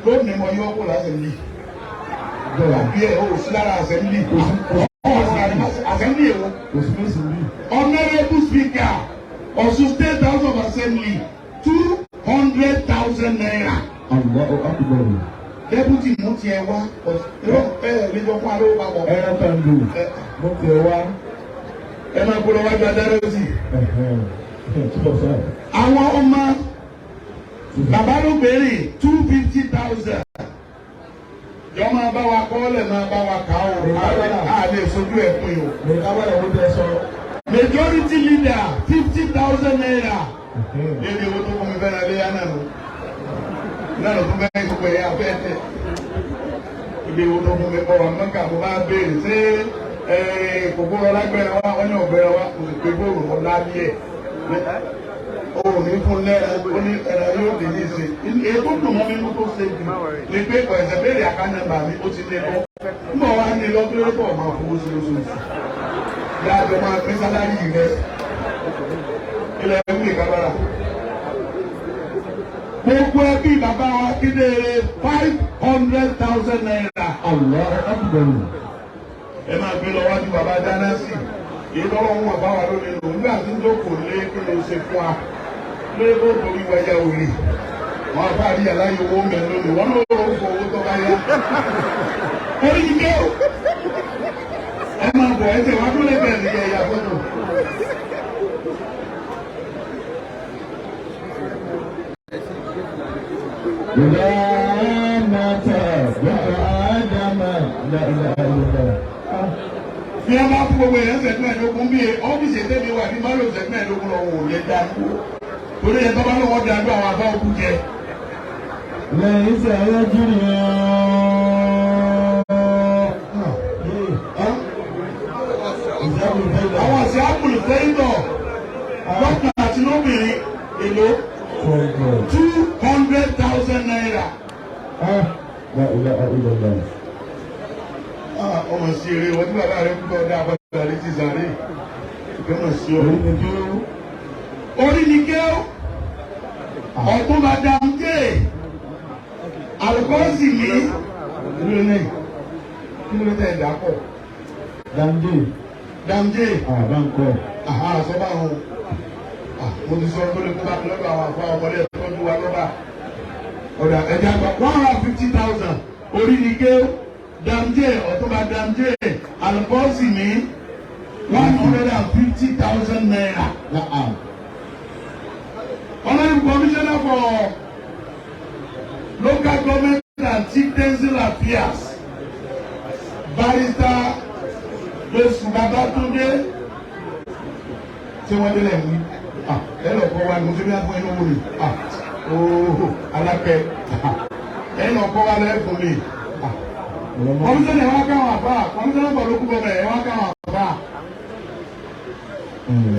Lónìí mo yọ kó lásìmílì. Àbí ẹ̀ o sí lára àsẹ̀mílì. Àsẹ̀mílì èwo. Honorable Speaker, Ọ̀ṣun State House of Assembly, 200,000 naira. Allahu Akbar. Deputy mú tiẹ̀ wá. Lẹ́jọ́ fún alówó papọ̀. Ẹ̀rọ tàǹdù. Mú tiẹ̀ wá. Ẹ máa gbọ́dọ̀ wájú adájọ́ sí. Àwọn ọmọ bàbá ló béèrè 250,000. Yọ máa bá wa kọ́lẹ̀ máa bá wa kà ó. A lè sojú ẹ̀ pín o. Majority leader 50,000 naira. Lédè owó tó kọ́ mi fẹ́ràn lé yánà nù. Náà ló tún bẹ́ẹ̀ gbogbo ẹ̀yà fẹ́ tẹ̀. Ibi owó tó kọ́ mi kọ́ wa mọ́kà mo máa béèrè ṣé kòkòrò ọlágbẹ́ra wa wọ́n ní ọ̀gbẹ́ra wa kò sì pé bóòrò ọ̀la ní ẹ̀. Òun ní fún lẹ́rẹ̀ ó ní ẹ̀rọ yóò dé ní ìsìn. Ètò dùn mọ́ mi mú tó ṣe jù. Ní pé ọ̀ẹ̀sẹ̀ béèrè àkànnàmbà mi ó ti lé lọ. Nígbà wa ní lọ kí ló pọ̀ máa fowó sí lóṣooṣù. Yáàjọ máa pín sálárì rẹ̀. Ilẹ̀ ẹ̀kú ìkábára. Gbogbo ẹbí bàbá wa kéde 500,000 naira. Allahu Akbar. Ẹ máa gbé lọ wájú bàbá dáná sí. Èyí lọ́wọ́ wọn bá wa lónìí lò. Nígbà tí ń jókòó lé kí ló ṣe fún wa. Lórí kó torí wáyà òrì. Wọ́n bá rí aláyé owó mẹ́ lónìí. Wọ́n ló rọ̀ fún owó tó bá yá. Orí yìí dé o. Ẹ máa bọ̀ ẹ́ tẹ̀ wá tó lè bẹ̀rẹ̀ nígbà ìyá fọ́tò. إذا مات ابن آدم لا إله إلا الله. Bí a bá fún gbogbo èèyàn ṣẹ́jú mẹ́ẹ̀ẹ́dógún bí ọ́fíìsì ètèmi wà ní Málò ṣẹ́jú mẹ́ẹ̀ẹ́dógún lọ́wọ́ ò lè dá dúró. Torí ẹ̀ tó bá lọ́wọ́ dá dúró àwọn àbá òkú jẹ. Lẹ́yìn tí a yẹ júrì Àwọn àti ápùlù fẹ́ńdọ̀ lọ́kùnrin àti lóbìnrin èlò 200,000 naira. La ilaha illallah. Ọmọ sí eré wọ́n tí bàbá rẹ̀ kúkọ́ dá àbájá létí sáré. Ìgbẹ́mọ̀ sí ọ. Orí ni kí ó. Ọ̀tún bá dáńgé. Àlùkọ́sì ní ìlú ilé. Kí ló tẹ̀ dápọ̀? Dáńgé. Dáńgé. Àbáńkọ́. Sọ́bà wọn. Mo ti sọ tó lè kó bá mi lọ́dọ̀ àwọn àfọ ọmọdé ẹ̀kọ́ tó wà lọ́ba. Ọ̀dà ẹ̀jẹ̀ àgbà 150,000. Orí ni kí ó. Damje Ọ̀túnba Damje Alùpọ́sì ní 150,000 naira. Honorable Commissioner for Local Government and Chieftaincy Affairs, Barrister Lóṣù Babátúndé tí wọ́n délẹ̀ mú. Ẹ lọ kọ́ wa ní mo ti bí wọ́n fún inú wò ni. Alákẹ́ ẹ lọ kọ́ wa lẹ́ẹ̀kùn mi. Kọmíṣánná ẹ̀ wá káwọn àbá, kọmíṣánná bọ̀ ló kú bọ̀bẹ̀ ẹ̀ wá káwọn àbá.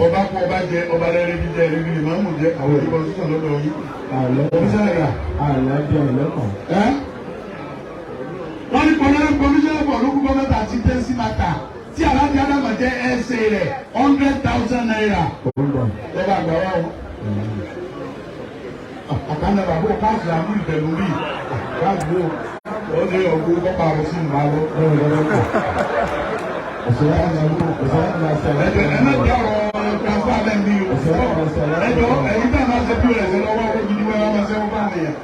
Ọba kú ọba jẹ, ọba lẹ́rìí bí jẹ, ẹ̀rí bí lè máa ń mú jẹ, àwọn ìdíbọn sísàn lọ́dọ̀ yìí. Kọmíṣánná yà. Wọ́n ní kọmíṣánná bọ̀ ló kú bọ̀ mẹ́ta àti tẹ́sí mata tí Aláàjì Ádámù jẹ́ ẹ̀ṣẹ̀ rẹ̀ 100,000 naira. Lọ́ba àgbà wa o. Àkànnà bàbá o káàsì àmú ìbẹ̀lú rí. Káàsì o. Ó ní ọgbọ́n kọ́pá rẹ̀ sí ìmọ̀ àlọ́. Ẹ̀jọ̀ ẹ̀mẹ́jọ ọ̀rọ̀ transfer lẹ́nu o. Ẹ̀jọ̀ ẹ̀yìn tí a máa ṣe bí rẹ̀ sí lọ́wọ́ ó gidi wẹ́rẹ́ ọmọ ṣẹ́wọ́n bá nìyẹn.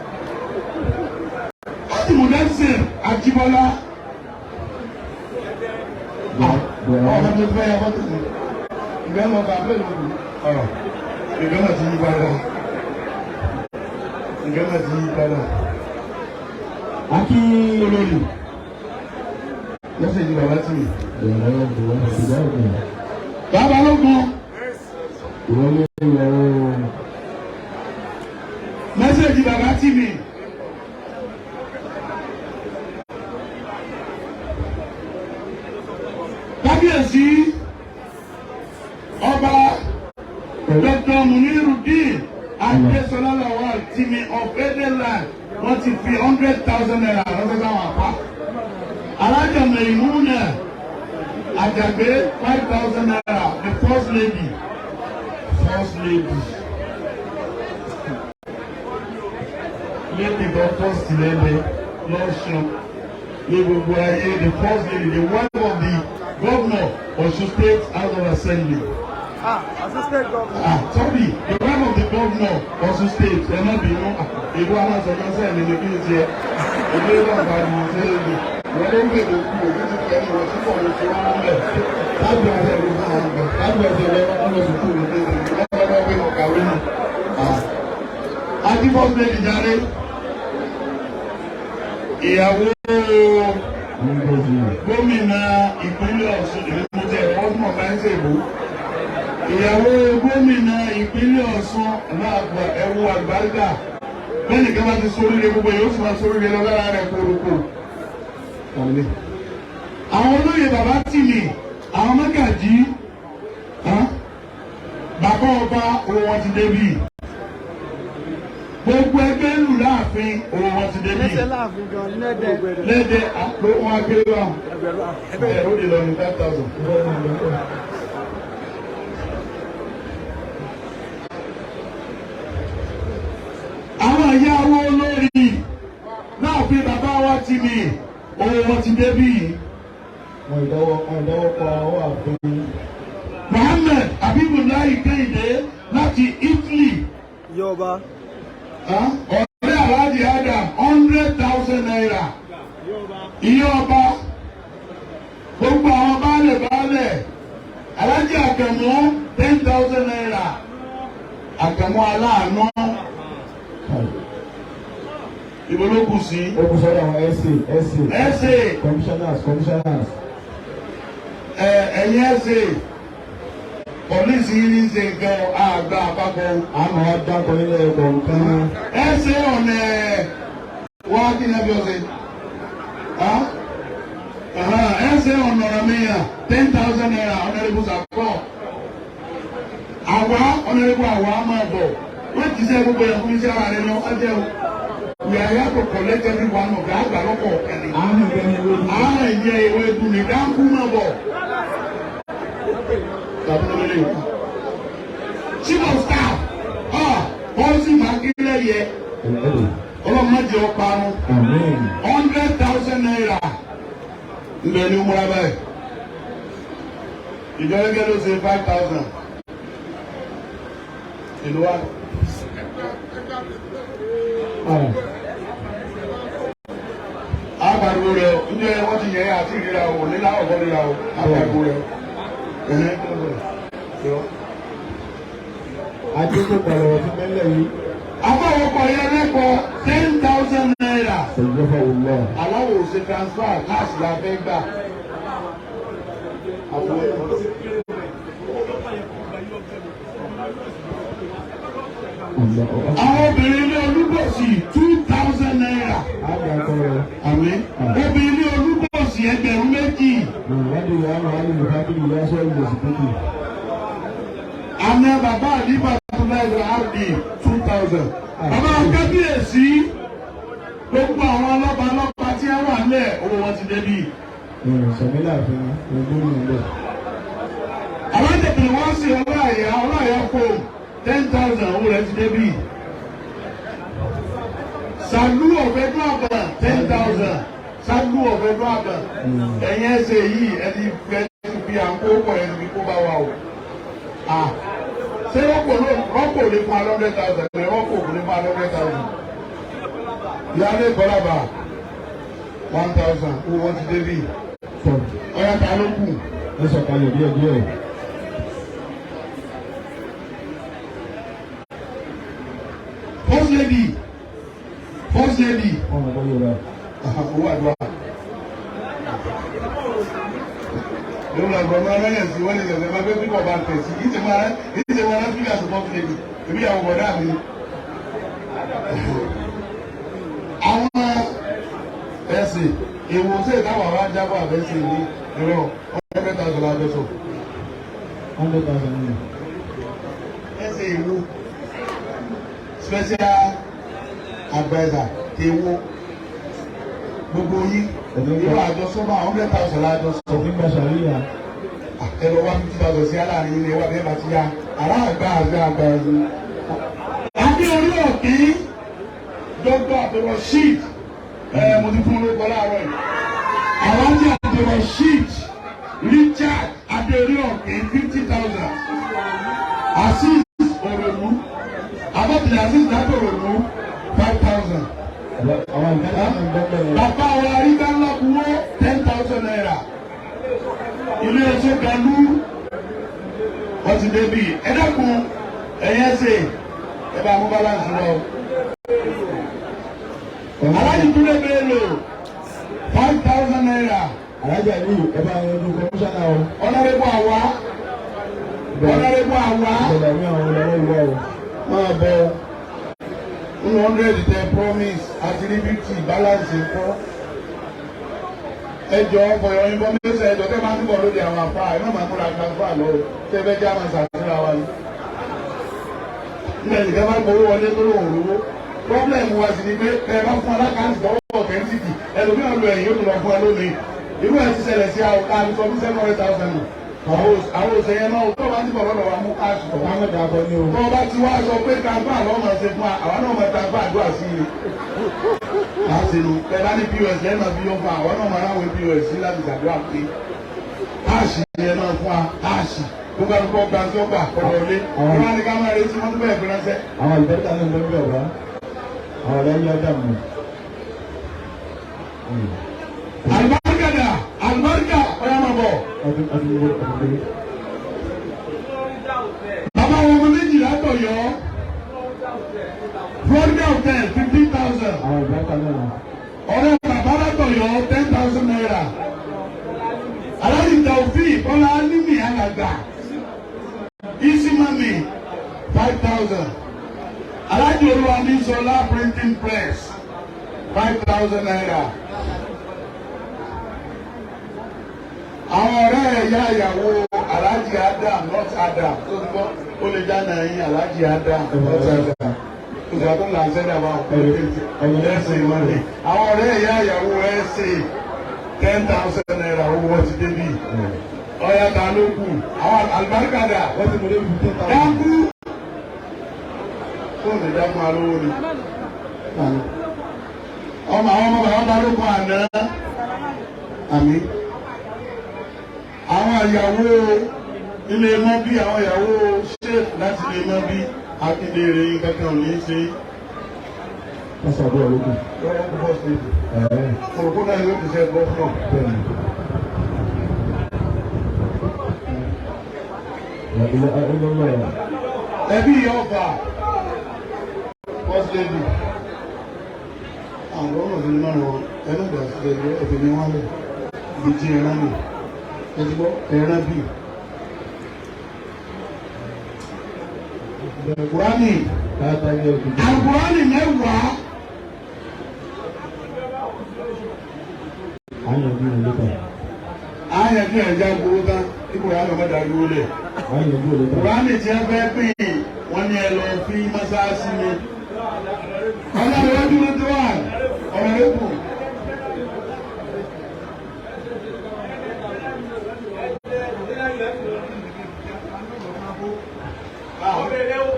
Ó ti mú Dẹ́sìn Àjíbọ́lá. Ọ̀rọ̀ mi fẹ́ yàgbọ́ tó ní. Ìgbẹ́ mọ̀ bá bẹ́ẹ̀ lòdì. Ìgbẹ́ mọ̀ ti yí padà. Ìgbẹ́ mọ̀ ti yí padà. Akí olórí lọ́sẹ̀ yìí bàbá tì mí. Bàbá lógun. Mẹ́sẹ̀jì bàbá tì mí. Kábíyèsí ọba Dr. Munirudeen Adesola Lawal Timi of Edeland wọ́n ti fi 100,000 naira lọ́sẹ̀ sáwọn àpá. Alájà Maimuna Àjàgbé 5,000 naira, the first lady. First lady. Lady Dr. Stilebe Lọ́sùn ní gbogbo ayé, the first lady, the wife of the governor of State House of Assembly. Assistant governor. Sorry, the wife of the governor of State, ẹ má bínú, ìlú Aláṣọjọ́ sẹ́yìn ní kí n ṣe ilé ìlànà àdìmọ̀ sẹ́yìn ní wọ́n ló ń gbé ìlú kúrò ní ti kẹ́ni wọ́n sí fọ́ọ̀mù tí wọ́n ń bẹ̀. Láti ọ̀sẹ̀ ìlú náà ń bẹ̀, láti ọ̀sẹ̀ ìlú wọn lọ sùkúrù ní ilé ìlú lọ́wọ́ pé wọ́n kàwé nù. Adébọ́sẹ̀ ìjàre, ìyàwó gómìnà ìpínlẹ̀ Ọ̀ṣun ìlú jẹ́ ọdún ọ̀gá ń ṣèbó. Ìyàwó gómìnà ìpínlẹ̀ Ọ̀ṣun láàgbà ẹ̀wù àgbàríkà lẹ́yìn kí wọ́n ti sóríire gbogbo yóò sì máa sóríire lọ lára rẹ̀ kórókó. Àwọn olóyè bàbá tì mí, àwọn mẹ́gàjí, bàbá ọba owó wọn ti débì. Gbogbo ẹgbẹ́ ìlú láàfin owó wọn ti débì. Lẹ́dẹ̀ àpò wọn akéré wà. Ẹ̀rọ òde lọ ní 5,000. Àwọn ìyàwó olórí láàfin bàbá wa ti mí, owó wọn ti débì. Wọ́n ìdánwò pa ọwọ́ àfin. Mohammed Abibulayi Kehinde láti Italy. Yorùbá. Ọ̀rẹ́ Alhaji Adam 100,000 naira. Iye ọba. Gbogbo àwọn baálẹ̀. Alhaji Àkànmú 10,000 naira. Àkànmú aláàánú. Ibo ló kù sí? Ó kù sọ́dọ̀ àwọn ẹ̀sẹ̀. Commissioners. Ẹ̀yin ẹ̀sẹ̀. Pọ̀lísì yìí ní ṣe nǹkan àgbà àpapọ̀. Àmọ́ dákọ̀ nílẹ̀ ẹ̀kọ́ nǹkan. Ẹ̀sẹ̀ ọ̀nà wá kí ni ẹbí ọ̀sẹ̀? Ẹ̀sẹ̀ ọ̀nà ọ̀rọ̀mẹ́yà 10,000 naira ọ̀nàrẹ́bù sàkọ́. Àwa ọ̀nàrẹ́bù àwa máa bọ̀. Wọ́n ti sẹ́ gbogbo ẹ̀kú iṣẹ́ ara rẹ̀ lọ ọjọ́ o. We are here to collect everyone of the àgbà lọ́kọ̀ ọ̀kẹ́ni. Àwọn ìyẹn ìwé ìdùn ní dáńkú máa bọ̀. Chief of staff, wọ́n sì máa kílẹ̀ yẹ. Ọlọ́mọdé ọparun. 100,000 naira. Ǹbẹ̀ ni múra báyìí. Ìjọba gẹ́gẹ́ ló ṣe 5,000. Ìlú wa. Àgbàdo rẹ̀ ǹjẹ́ wọ́n ti yẹ àti ìrira o nílá ọ̀gbọ́n nílá o. Àgbàdo rẹ̀. Adéko pàlọ́ ti mẹ́lẹ̀ yìí. Àbáwọ̀pọ̀ yẹn lẹ́kọ̀ọ́ 10,000 naira. Ṣèjọba wò lọ. Aláwọ̀ ṣe transfer láti la fẹ́ gbà. Àwọn obìnrin ilé olúbọ̀sì 2,000 naira. Àmín. Obìnrin ilé olúbọ̀sì 2,000. Àmì bàbá àdìbà tó láìpẹ́ àrùdì 2,000. Bàbá kábíyèsí gbogbo àwọn ọlọ́ba tí wọ́n wà lẹ̀ owó wọn ti débi. Sọ̀mílà fún ogún nílẹ̀. Àwọn tètè wọ́n sí ọláyà kó 10,000 owó rẹ̀ ti débi. Sàlú ọ̀fẹ́dún àbà 10,000. Sàlú ọ̀fẹ́dún àbà. Ẹ̀yin ẹsẹ̀ yìí ẹni fi àǹkó pọ̀ ẹni fi kó bá wa o. Ṣé rọ́pò lè fún 100,000 ẹ̀ rọ́pò kò lè fún 100,000. Ìyáálé Bọ́lábà 1,000 owó wọn ti débi. Ọ̀yà ta ló kù. Ẹ sọ̀kalẹ̀ díẹ̀. First lady. Ọmọ ọgbọ́n yóò rà. Owó àdúrà. Yóò lọ gbọ́n máa rẹ́yẹ̀ sí wọ́n lè ṣẹ̀ṣẹ̀ máa fẹ́ pípọ̀ bá ń tẹ̀ sí. Ìṣe máa rán fílẹ̀ àti first lady. Èmi àwọn bọ̀dá mi. Àwọn ẹ̀sìn ìwòsàn ìdáwọ̀ àwọn ajábọ̀ àbẹ́sẹ̀ ní ìrọ̀ 100,000 abẹ́sọ̀. 100,000 ní. Ewo special adviser Ewo gbogbo yìí ìwà àjọsọ́mọ́ 100,000 lájọsọ nígbà sàríyà. ẹ lọ wá 50,000 sí aláàrin ilé wa bẹ́ẹ̀ bá ti yá aláàgbà àgbà ẹ̀rù. adé orí òkè dr abdulrasheed mo ti fún olóko láàárọ̀ yìí aláàjì abdulrasheed Richard adé orí òkè 50,000 Asiri Òrònú abọ́tìlẹ̀ Asiri dàtò Òrònú 5,000. Bàbá wa arígbá ńlá buwó 10,000 naira. Ilé ẹjọ́ Galú wọ́n ti débi. Ẹ dákun ẹ̀yẹ́ ṣe ẹ bá mú balance lọ. Aláàjì Túndé Bello 5,000 naira. Alájà ní ẹ bá wọn ojú kọmíṣánná o. Ọ̀nàrẹ́bù àwa. Ọ̀nàrẹ́bù àwa. Ìjọba ní àwọn ọlọ́rọ̀ ìwà o. Máa bọ̀ 100 tẹ promise àti ní 50 balance kọ́. Ẹjọ́ for your information ẹjọ́ tẹ́ máa ń bọ̀ lóde àwọn afá ẹ má máa múra transfer lọ tẹ́ fẹ́ jẹ́ àwọn ṣàṣírà wa ni. Nígbà tí ẹ bá gbowó wọlé tó lòun lówó problem wa sì ni pé ẹ bá fún alákàntì tọwọ́ authenticity ẹlòmíràn lu ẹ̀yìn yóò tún lọ fún ẹ lónìí. Irú ẹ̀ ti ṣẹlẹ̀ sí àwọn káàdì sọ fún 700,000. Àwọn òṣèyẹn náà tó bá ti bọ̀ lọ́dọ̀ wa mú káàṣì bọ̀. Tó bá ti wá sọ pé transfer lọ́wọ́ máa ṣe fún wa àwọn náà máa transfer àdúrà sí i. Láti nu ẹ bá ní POS lẹ́yìn máa fi yọ fún àwọn náà máa ráwọ̀ POS sí láti ṣàdúrà pé káàṣì yẹn náà fún wa káàṣì gbogbo àdúgbò gbàǹsọ́ gbà ọ̀rọ̀ ilé wọ́n á ní ká máa retí wọ́n tó bẹ̀rẹ̀ fi ránṣẹ́. Àwọn ìbẹ́ta náà ló ń bẹ̀ wá. Àwọn ọ̀rẹ́ yín ọjà mọ̀. Àlùbáríkà àlùbáríkà ọ̀yà máa bọ̀. Bàbá wọn ọmọ méjìlá tọ̀ yọ. Florida hotel 50,000. Àwọn ìbẹ́ta náà. Ọ̀rẹ́ bàbá látọ̀ yọ 10,000 naira. Aláàjì Taofeek Bọ́lá Nímì Alàgbà. Easy money 5,000. Aláàjì Olúwaníṣọlá printing press 5,000 naira. Àwọn ọ̀rẹ́ ẹ̀yà ìyàwó Aláàjì Adam not Adam tó ń bọ́ ó lè jáde ẹ̀yìn Aláàjì Adam not Adam. Ìgbà tó ń là ń sẹ́dá bá ọ̀pọ̀ ẹ̀sìn ìmọ̀lẹ̀. Àwọn ọ̀rẹ́ ẹ̀yà ìyàwó ẹ̀sìn 10,000 naira owó wọ́n ti débì. Ọ̀yà ta ló kù. Àwọn àlùbáríkà dà wọ́n ti mú lé 15,000. Dákú. Fóònù ìdákun alówó ni. Ọmọ àwọn ọmọ bàbá balógun àná. Àmín. Àwọn ìyàwó ilé mọ́bí àwọn ìyàwó Sheikh láti ilé mọ́bí Akíndéré kankan ní í ṣe. Wọ́n sàbọ̀ ológun. Lọ́wọ́ púpọ̀ sí ìlú. Òrùkú náà yóò ti ṣe gọ́fúnà. Ẹbí ìyá ọba First Lady. Àwọn ọmọ ìlú náà wọ ẹnu ìgbà sílẹ̀ ìlú ẹ̀fẹ̀ ní wọ́n lẹ̀. Ìdíje ẹran nì. Ẹ̀dùgbọ́ ẹran bì. Kùránì. Àkùránì mẹ́wàá. Àyànjú ẹ̀já gbowó tán ipò yà lọ́mọ dàrú wọlé. Kùránì tí a fẹ́ pín wọ́n ní ẹ lọ fi mọ́sáàsì mi. Ọlọ́run wájú ló ti wà ọ̀rọ̀ lókù.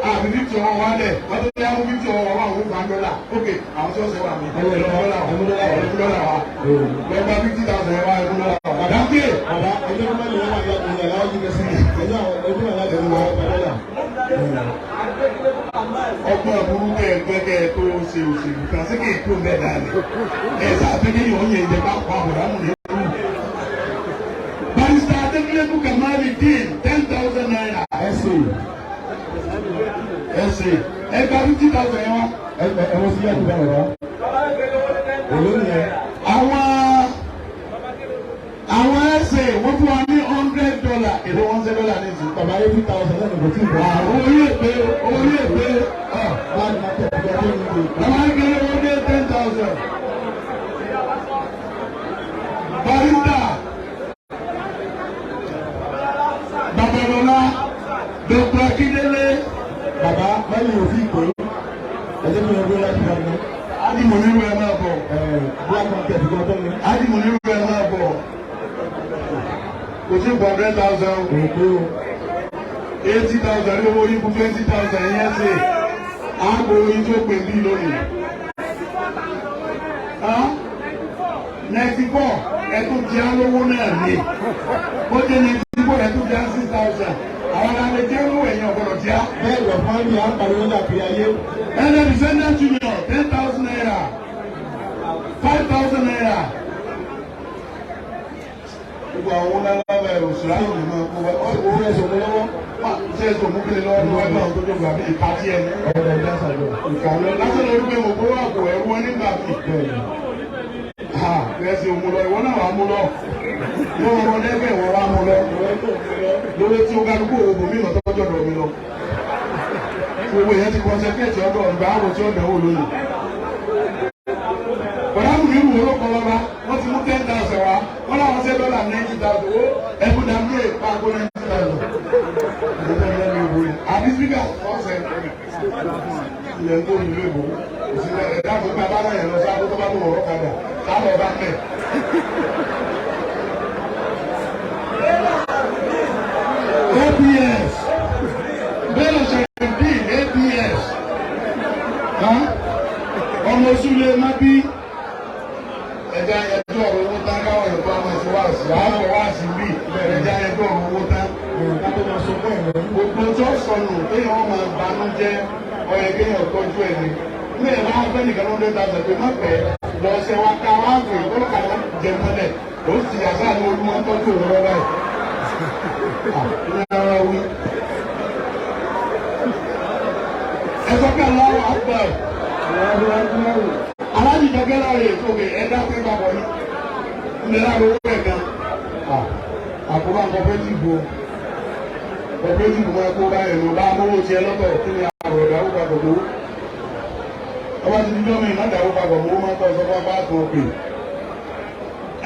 Àbí fífi ọwọ́ wálẹ̀ wọ́n tó yá mú fífi ọwọ́ wà wọ́n $1. Ok, àwọn tí wọ́n ṣe wà mí. $1 wa. Lọ́gbà 50,000 ẹ̀ wá $1. Bàbá gbé. Bàbá ẹjọ́ tó máa lè wọ́n àgbà tó ń yàrá ọdún kẹsì. Ẹjọ́ àwọn ẹjọ́ àwọn alájọ ń wọ $1. Ọgbọ́n àbúrú kẹ́ẹ̀kẹ́ tó ṣe òṣèlú kan sí kí ètò mẹ́ta ni. Ẹ̀sà àfẹ́kẹ́ yóò yẹ ìjẹba pa àbùdámù ní ìlú. Barrister Adékúnlé Kamaldeen 10,000 naira. Ẹsẹ̀ ẹgbà 50,000 yẹn wá. Ẹwọ́n sí yàtọ̀ báwọn wá. Èló ni ẹ? Àwọn ẹsẹ̀ wọ́n fún wa ní $100. Èló $100 ní ìsìn. Bàbá yẹn 50,000 lẹ́nu kò tí ì bọ̀. Orí èpè. Báyìí máa tẹ̀ ọ̀gá tó ń lò. Àwọn akẹ́lẹ́ wọ́n dé 10,000. Barrister Babalọlá Dr. Akíndélé yóò fi pè é. Ẹjẹ́ mi ò gbé láti máa ná. Ádìmọ̀ nírú ẹ máa bọ̀. Black market gan tó ní. Ádìmọ̀ nírú ẹ máa bọ̀. Kò sí 100,000. Èdè o. 80,000 lówó yín fún 20,000 yẹn ṣe. Àgbo oyin tó pè bí lónìí. 94 ẹ̀tún jẹ́ lówó náà ní. Ó jẹ́ 94 ẹ̀tún jẹ́ 6,000. Àwọn alẹ́ jẹ́ owó ẹ̀yìn ọ̀gbọ̀dọ̀ jẹ́. Bẹ́ẹ̀ lọ fún mi àpàlẹ́ wọn dàbí ayé. Ẹnlẹ́ descendant junior 10,000 naira. 5,000 naira. Gbogbo àwọn onáwó ẹ̀rọ òṣèlú ayé òní máa kó wá. Ó fẹ́ sọ lọ́wọ́. Ṣé èso mú kiri lọ́wọ́ ní ẹgbẹ́ àwọn tó jọ gbà bí ìpàtí ẹni? Ọ̀dọ̀ ìjà sàlọ̀. Ìkàwé lásán lórí pé mo gbówó àpò ẹ̀rú wọn nígbà mi. Ẹ̀sì òmùlọ ìwọ náà wà mú lọ. Yóò wọ́n lẹ́gbẹ̀ẹ́ ìwọ wá mú lọ. Lórí tí ó kálukú òwò mi lọ tọ́jọ́ dọ̀ mi lọ. Gbogbo ìyẹn ti kọ́nsẹ́kẹ́ẹ̀tì ọ̀dọ̀ ọ̀gbà àwọ̀ tí ó dẹ̀wò lónìí. Bọ̀dáàbù ní ìwò ló kọ́ lọ́ba, wọ́n ti mú 10,000 wá, wọ́n láwọn ṣe dọ́là 90,000 owó, ẹ̀bùn dàbí èèpàgó 90,000. Àbí spíkà ọ̀sẹ̀ ilẹ̀ ń tó ìlú èbó, òsìlẹ̀ ẹ̀dá fún bàbá náà yẹn lọ sáà tó bá tó wọ̀rọ̀ kadà, sáà lọ bá mẹ́. APS, bẹ́ẹ̀ ṣe bí APS, ọmọ oṣù lè má bí. Ẹja ẹjọ́ ọ̀rọ̀ owó tán káwọn ẹ̀kọ́ ọmọ ẹ̀sìn wá sí àwọn wá sí bí ẹja ẹjọ́ ọ̀rọ̀ owó tán. Gbogbo tó sọnù kéèyàn wọn máa banú jẹ́ ọ̀yẹ́ kéèyàn tọ́jú ẹ̀ ní. Ilé ẹ̀ máa fẹ́ nìkan lọ́dún ta sẹ̀ pé má pẹ́ lọ ṣe wá ká wá pè kọ́lọ́kà lọ jẹ mọ́lẹ̀ ó sì yàtọ̀ àwọn olúmọ tọ́jú òun lọ́wọ́ ẹ̀. Ní ara wí. Ẹ sọ pé aláwọ̀ àgbà aláàjì jọgẹ́ láàrin ètòkè ẹ̀dá pé papọ̀ ní ilẹ̀ láàrin owó ẹ̀ gan. Àkóbá kọ̀pẹ́tìbò máa kó bá ẹ̀rọ bá mówó tiẹ̀ lọ́tọ̀ kí ni àrò ìdáwó papọ̀ mọ́. Ọba ti di dọ́mìn náà dáwó papọ̀ mọ́ máa tọ́ sọ́kọ́ bá tó pè.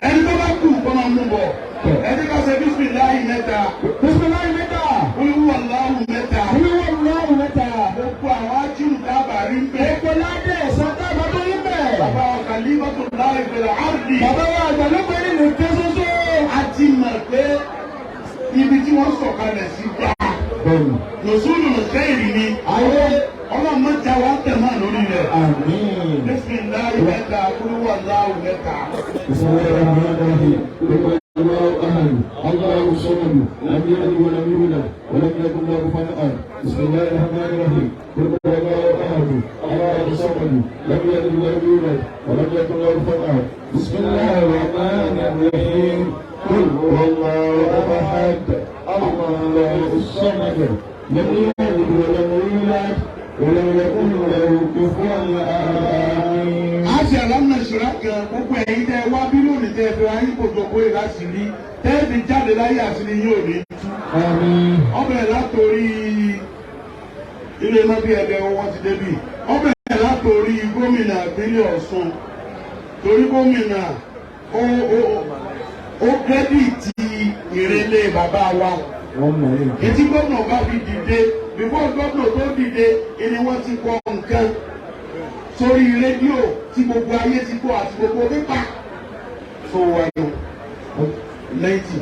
Ẹni tó bá kù kọ́ máa mú bọ̀. Ẹni ká ṣe bísímìláì mẹ́ta. Bísímìláì mẹ́ta. Olúwa Allahu mẹ́ta. Olúwa Allahu mẹ́ta. Gbogbo àwọn ájúù dábàá rí bẹ́ẹ̀. Èkó ládé ẹ̀sán dábàá tó rí bẹ́ẹ̀. Bàbá wa Kàlífàtù láì bẹ̀rẹ̀ áàdì. Bàbá wa àgbàlópẹ̀ nínú ké soso. A ti mọ̀ pé ibi tí wọ́n sọ̀kalẹ̀ sí gbà. Lòsúlù lòsẹ́yìrì ni. Ayé. Ọlọ́mọ jà wá tẹ̀ máa lórí rẹ̀. Àmín. Bísímìláì mẹ́ta. Olúwa Allahu mẹ́ta. Bismillahirrahmanirrahim. الله أحد الله الصمد لم يلد ولم يولد ولم يكن له كفوا أحد بسم الله الرحمن الرحيم قل هو الله أحد الله الصمد لم يلد ولم يولد ولم يكن له كفوا أحد بسم الله الرحمن الرحيم قل هو الله أحد الله الصمد لم يلد ولم يولد ولم يكن له كفوا أحد. Àti àlámà ìṣúra kan gbogbo ẹ̀yin tẹ́ wá bí lónìí tẹ́ fẹ́ ayé kò jọ bóyá láti rí tẹ́ẹ̀bì jáde láyé àṣírí yóò ní tú. Ọbẹ̀ látòrí ilé iná bí ẹgbẹ́ wọn ti débì. Ọbẹ̀ látòrí gómìnà ìpínlẹ̀ Ọ̀ṣun. Torí gómìnà ó kẹ́dìtì ìrẹ̀lẹ̀ bàbá wa. Ètí gómìnà bá fi dìde bífọ́ gómìnà tó dìde ni wọ́n ti kọ nǹkan sórí rédíò tí gbogbo ayé ti kó àti gbogbo pépà tó wà lọ 90.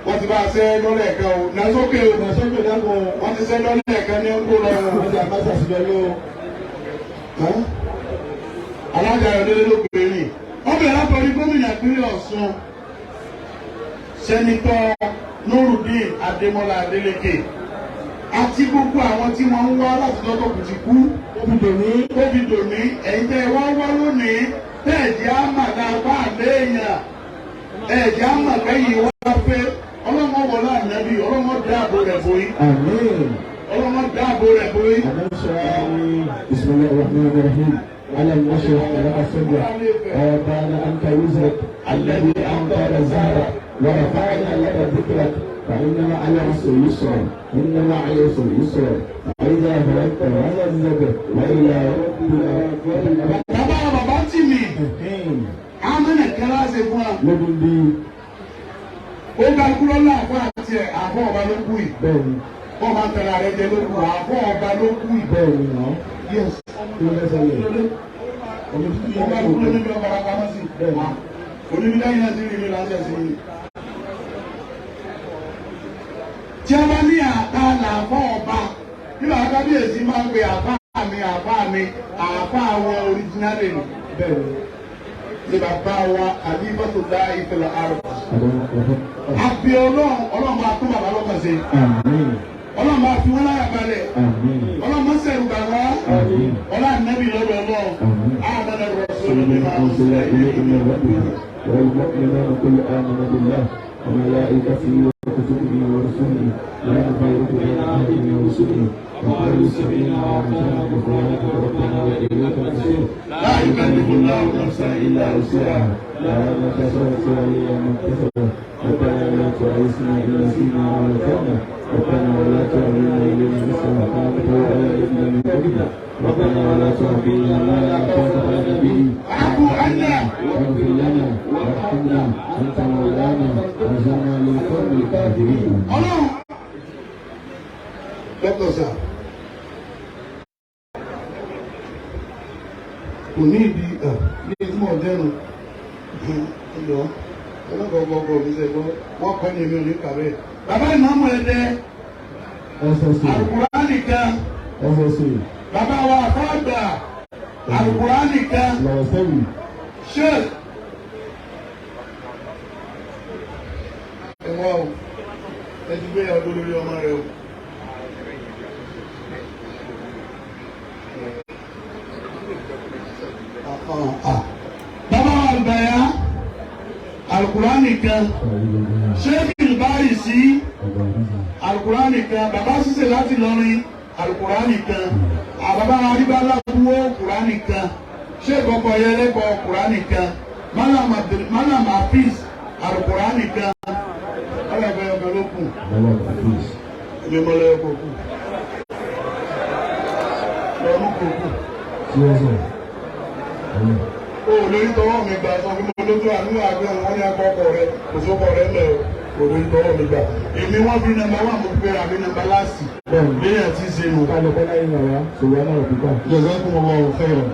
Wọ́n ti bá a ṣẹ́ lọ́lẹ̀ kan o nàṣókè o nàṣókè dáko wọ́n ti ṣẹ́ lọ́lẹ̀ kan ní ọgbó lọ wọ́n ti àbáṣà sí lọ lọ. Alága ìrọ̀lẹ́ ló gbé ní. Wọ́n bẹ̀rẹ̀ látọ̀rí gómìnà ìpínlẹ̀ Ọ̀ṣun Sẹ́nitọ́ Nurudeen Ademola Adeleke àti gbogbo àwọn tí wọ́n ń wá láti lọ́tọ̀ kùtì kú tóbi dòní ẹ̀yin tẹ́ wá wá lónìí tẹ́ẹ̀jì àmàlà bá àléèyàn ẹ̀jì àmàlà yìí wá pé ọlọ́mọ wọlé ànábì ọlọ́mọ dáàbò rẹ̀ bóyí ọlọ́mọ dáàbò rẹ̀ bóyí. Bismillahirrahmanirrahim. ألم نشرح لك صدرك ووضعنا عنك وزرك الذي أنقض ظهرك ورفعنا لك ذكرك فإن مع العسر يسرا إن مع العسر يسرا فإذا فرغت فانصب وإلى ربك bàbá tì mí amínà kẹlá ṣe fún wa. lọ́dún bí. ó ga kúrò náà fún àti ẹ̀ àbọ̀ ọba ló kú yìí. bẹ́ẹ̀ni. Wọ́n máa ń tẹ̀lé ààrẹ jẹ lókù àbọ̀ ọba lókù bẹ́ẹ̀ ni náà yes kí ló fẹ́ sẹ́yìn omi tuntun yẹn bá lókù níbi ọba pamọ́ sí bẹ́ẹ̀ ni oníbi lẹ́yìn náà sí rí mi láti ẹ̀sìn yìí. Tí a bá ní àká làbọ̀ ọba nígbà kábíyèsí máa ń pe àbá mi àbá àwọn oríjìnálì ni bẹ́ẹ̀ ni ní bàbá wa àdìbọ́tò dá ìfẹ̀lẹ̀ àrùn. Àbí ọlọ́run máa tún bàbá lọ́kàn sí. Ọlọ́run máa fi wọ́n láyà balẹ̀. Ọlọ́run máa sẹ̀rù bà wá. Ọlọ́run ànábì lọ́dọ̀ ọlọ́run. Àmàlà rọ̀ṣọ́lù mi máa ń sílẹ̀ ilé ìmọ̀ ìwádìí. والمؤمنون كل آمن بالله وملائكته وكتبه ورسله لا نفرق بين أحد من رسله وقالوا سمعنا وأطعنا غفرانك ربنا وإليك المصير لا يكلف الله نفسا إلا وسعها لها ما كسبت وعليها ما اكتسبت ربنا لا تؤاخذنا إن نسينا أو أخطأنا ربنا ولا تحملنا إلينا مثل ما حملته على الذين من قبلنا ربنا ولا تحملنا ما لا طاقة لنا به واعف عنا واغفر لنا وارحمنا أنت مولانا وانصرنا للقوم الكافرين. Dókítà sá, kò ní ìdí ní ìtumọ̀ ọ̀dẹ́nu ọ̀dọ́ ọlọ́gọ̀ọ̀gọ̀ mi sẹ́gbọ́ wọ́n kọ́ ní èmi ò ní kàwé. Bàbá ìmáàmù ẹ̀dẹ́ Al-Qur'ani kan bàbá wa àfọ́gbà Al-Qur'ani kan Sheikh ẹ̀wọ́ o ẹ ti gbé ọdún lórí ọmọ rẹ o. Bàbá wa àgbàyà Al-Qur'ani kan Sheikh Ìbárì sí Al-Qur'ani kan bàbá ṣíṣe láti lọrin Al-Qur'ani kan àbàbá arígbáláwó Qur'ani kan Sheikh ọkọ̀ yẹlẹ́kọ̀ Qur'ani kan Malam Hafiz Al-Qur'ani kan ọlọ́ọ̀bẹ ọbẹ̀ ló kù ẹgbẹ́ mọ́lẹ́ ọkọ̀ kù lọ́mú kò kù. O lórí tọwọ́ mi gbà sọ fún mi lójú àánú àgbẹ̀ wọn ní akọ́kọ̀ rẹ kò sókọ̀ rẹ lẹ̀ o lórí tọwọ́ mi gbà. Èmi wọ́n fi nàmbà wà mo gbéra mi nàmbà láàsì. Bẹ́ẹ̀ni bí ẹ̀ ti ṣe nù. Kálọ̀ bọ́lá yìí nàrà, ṣòwò náà òkúta. Jazakumullahu khairan.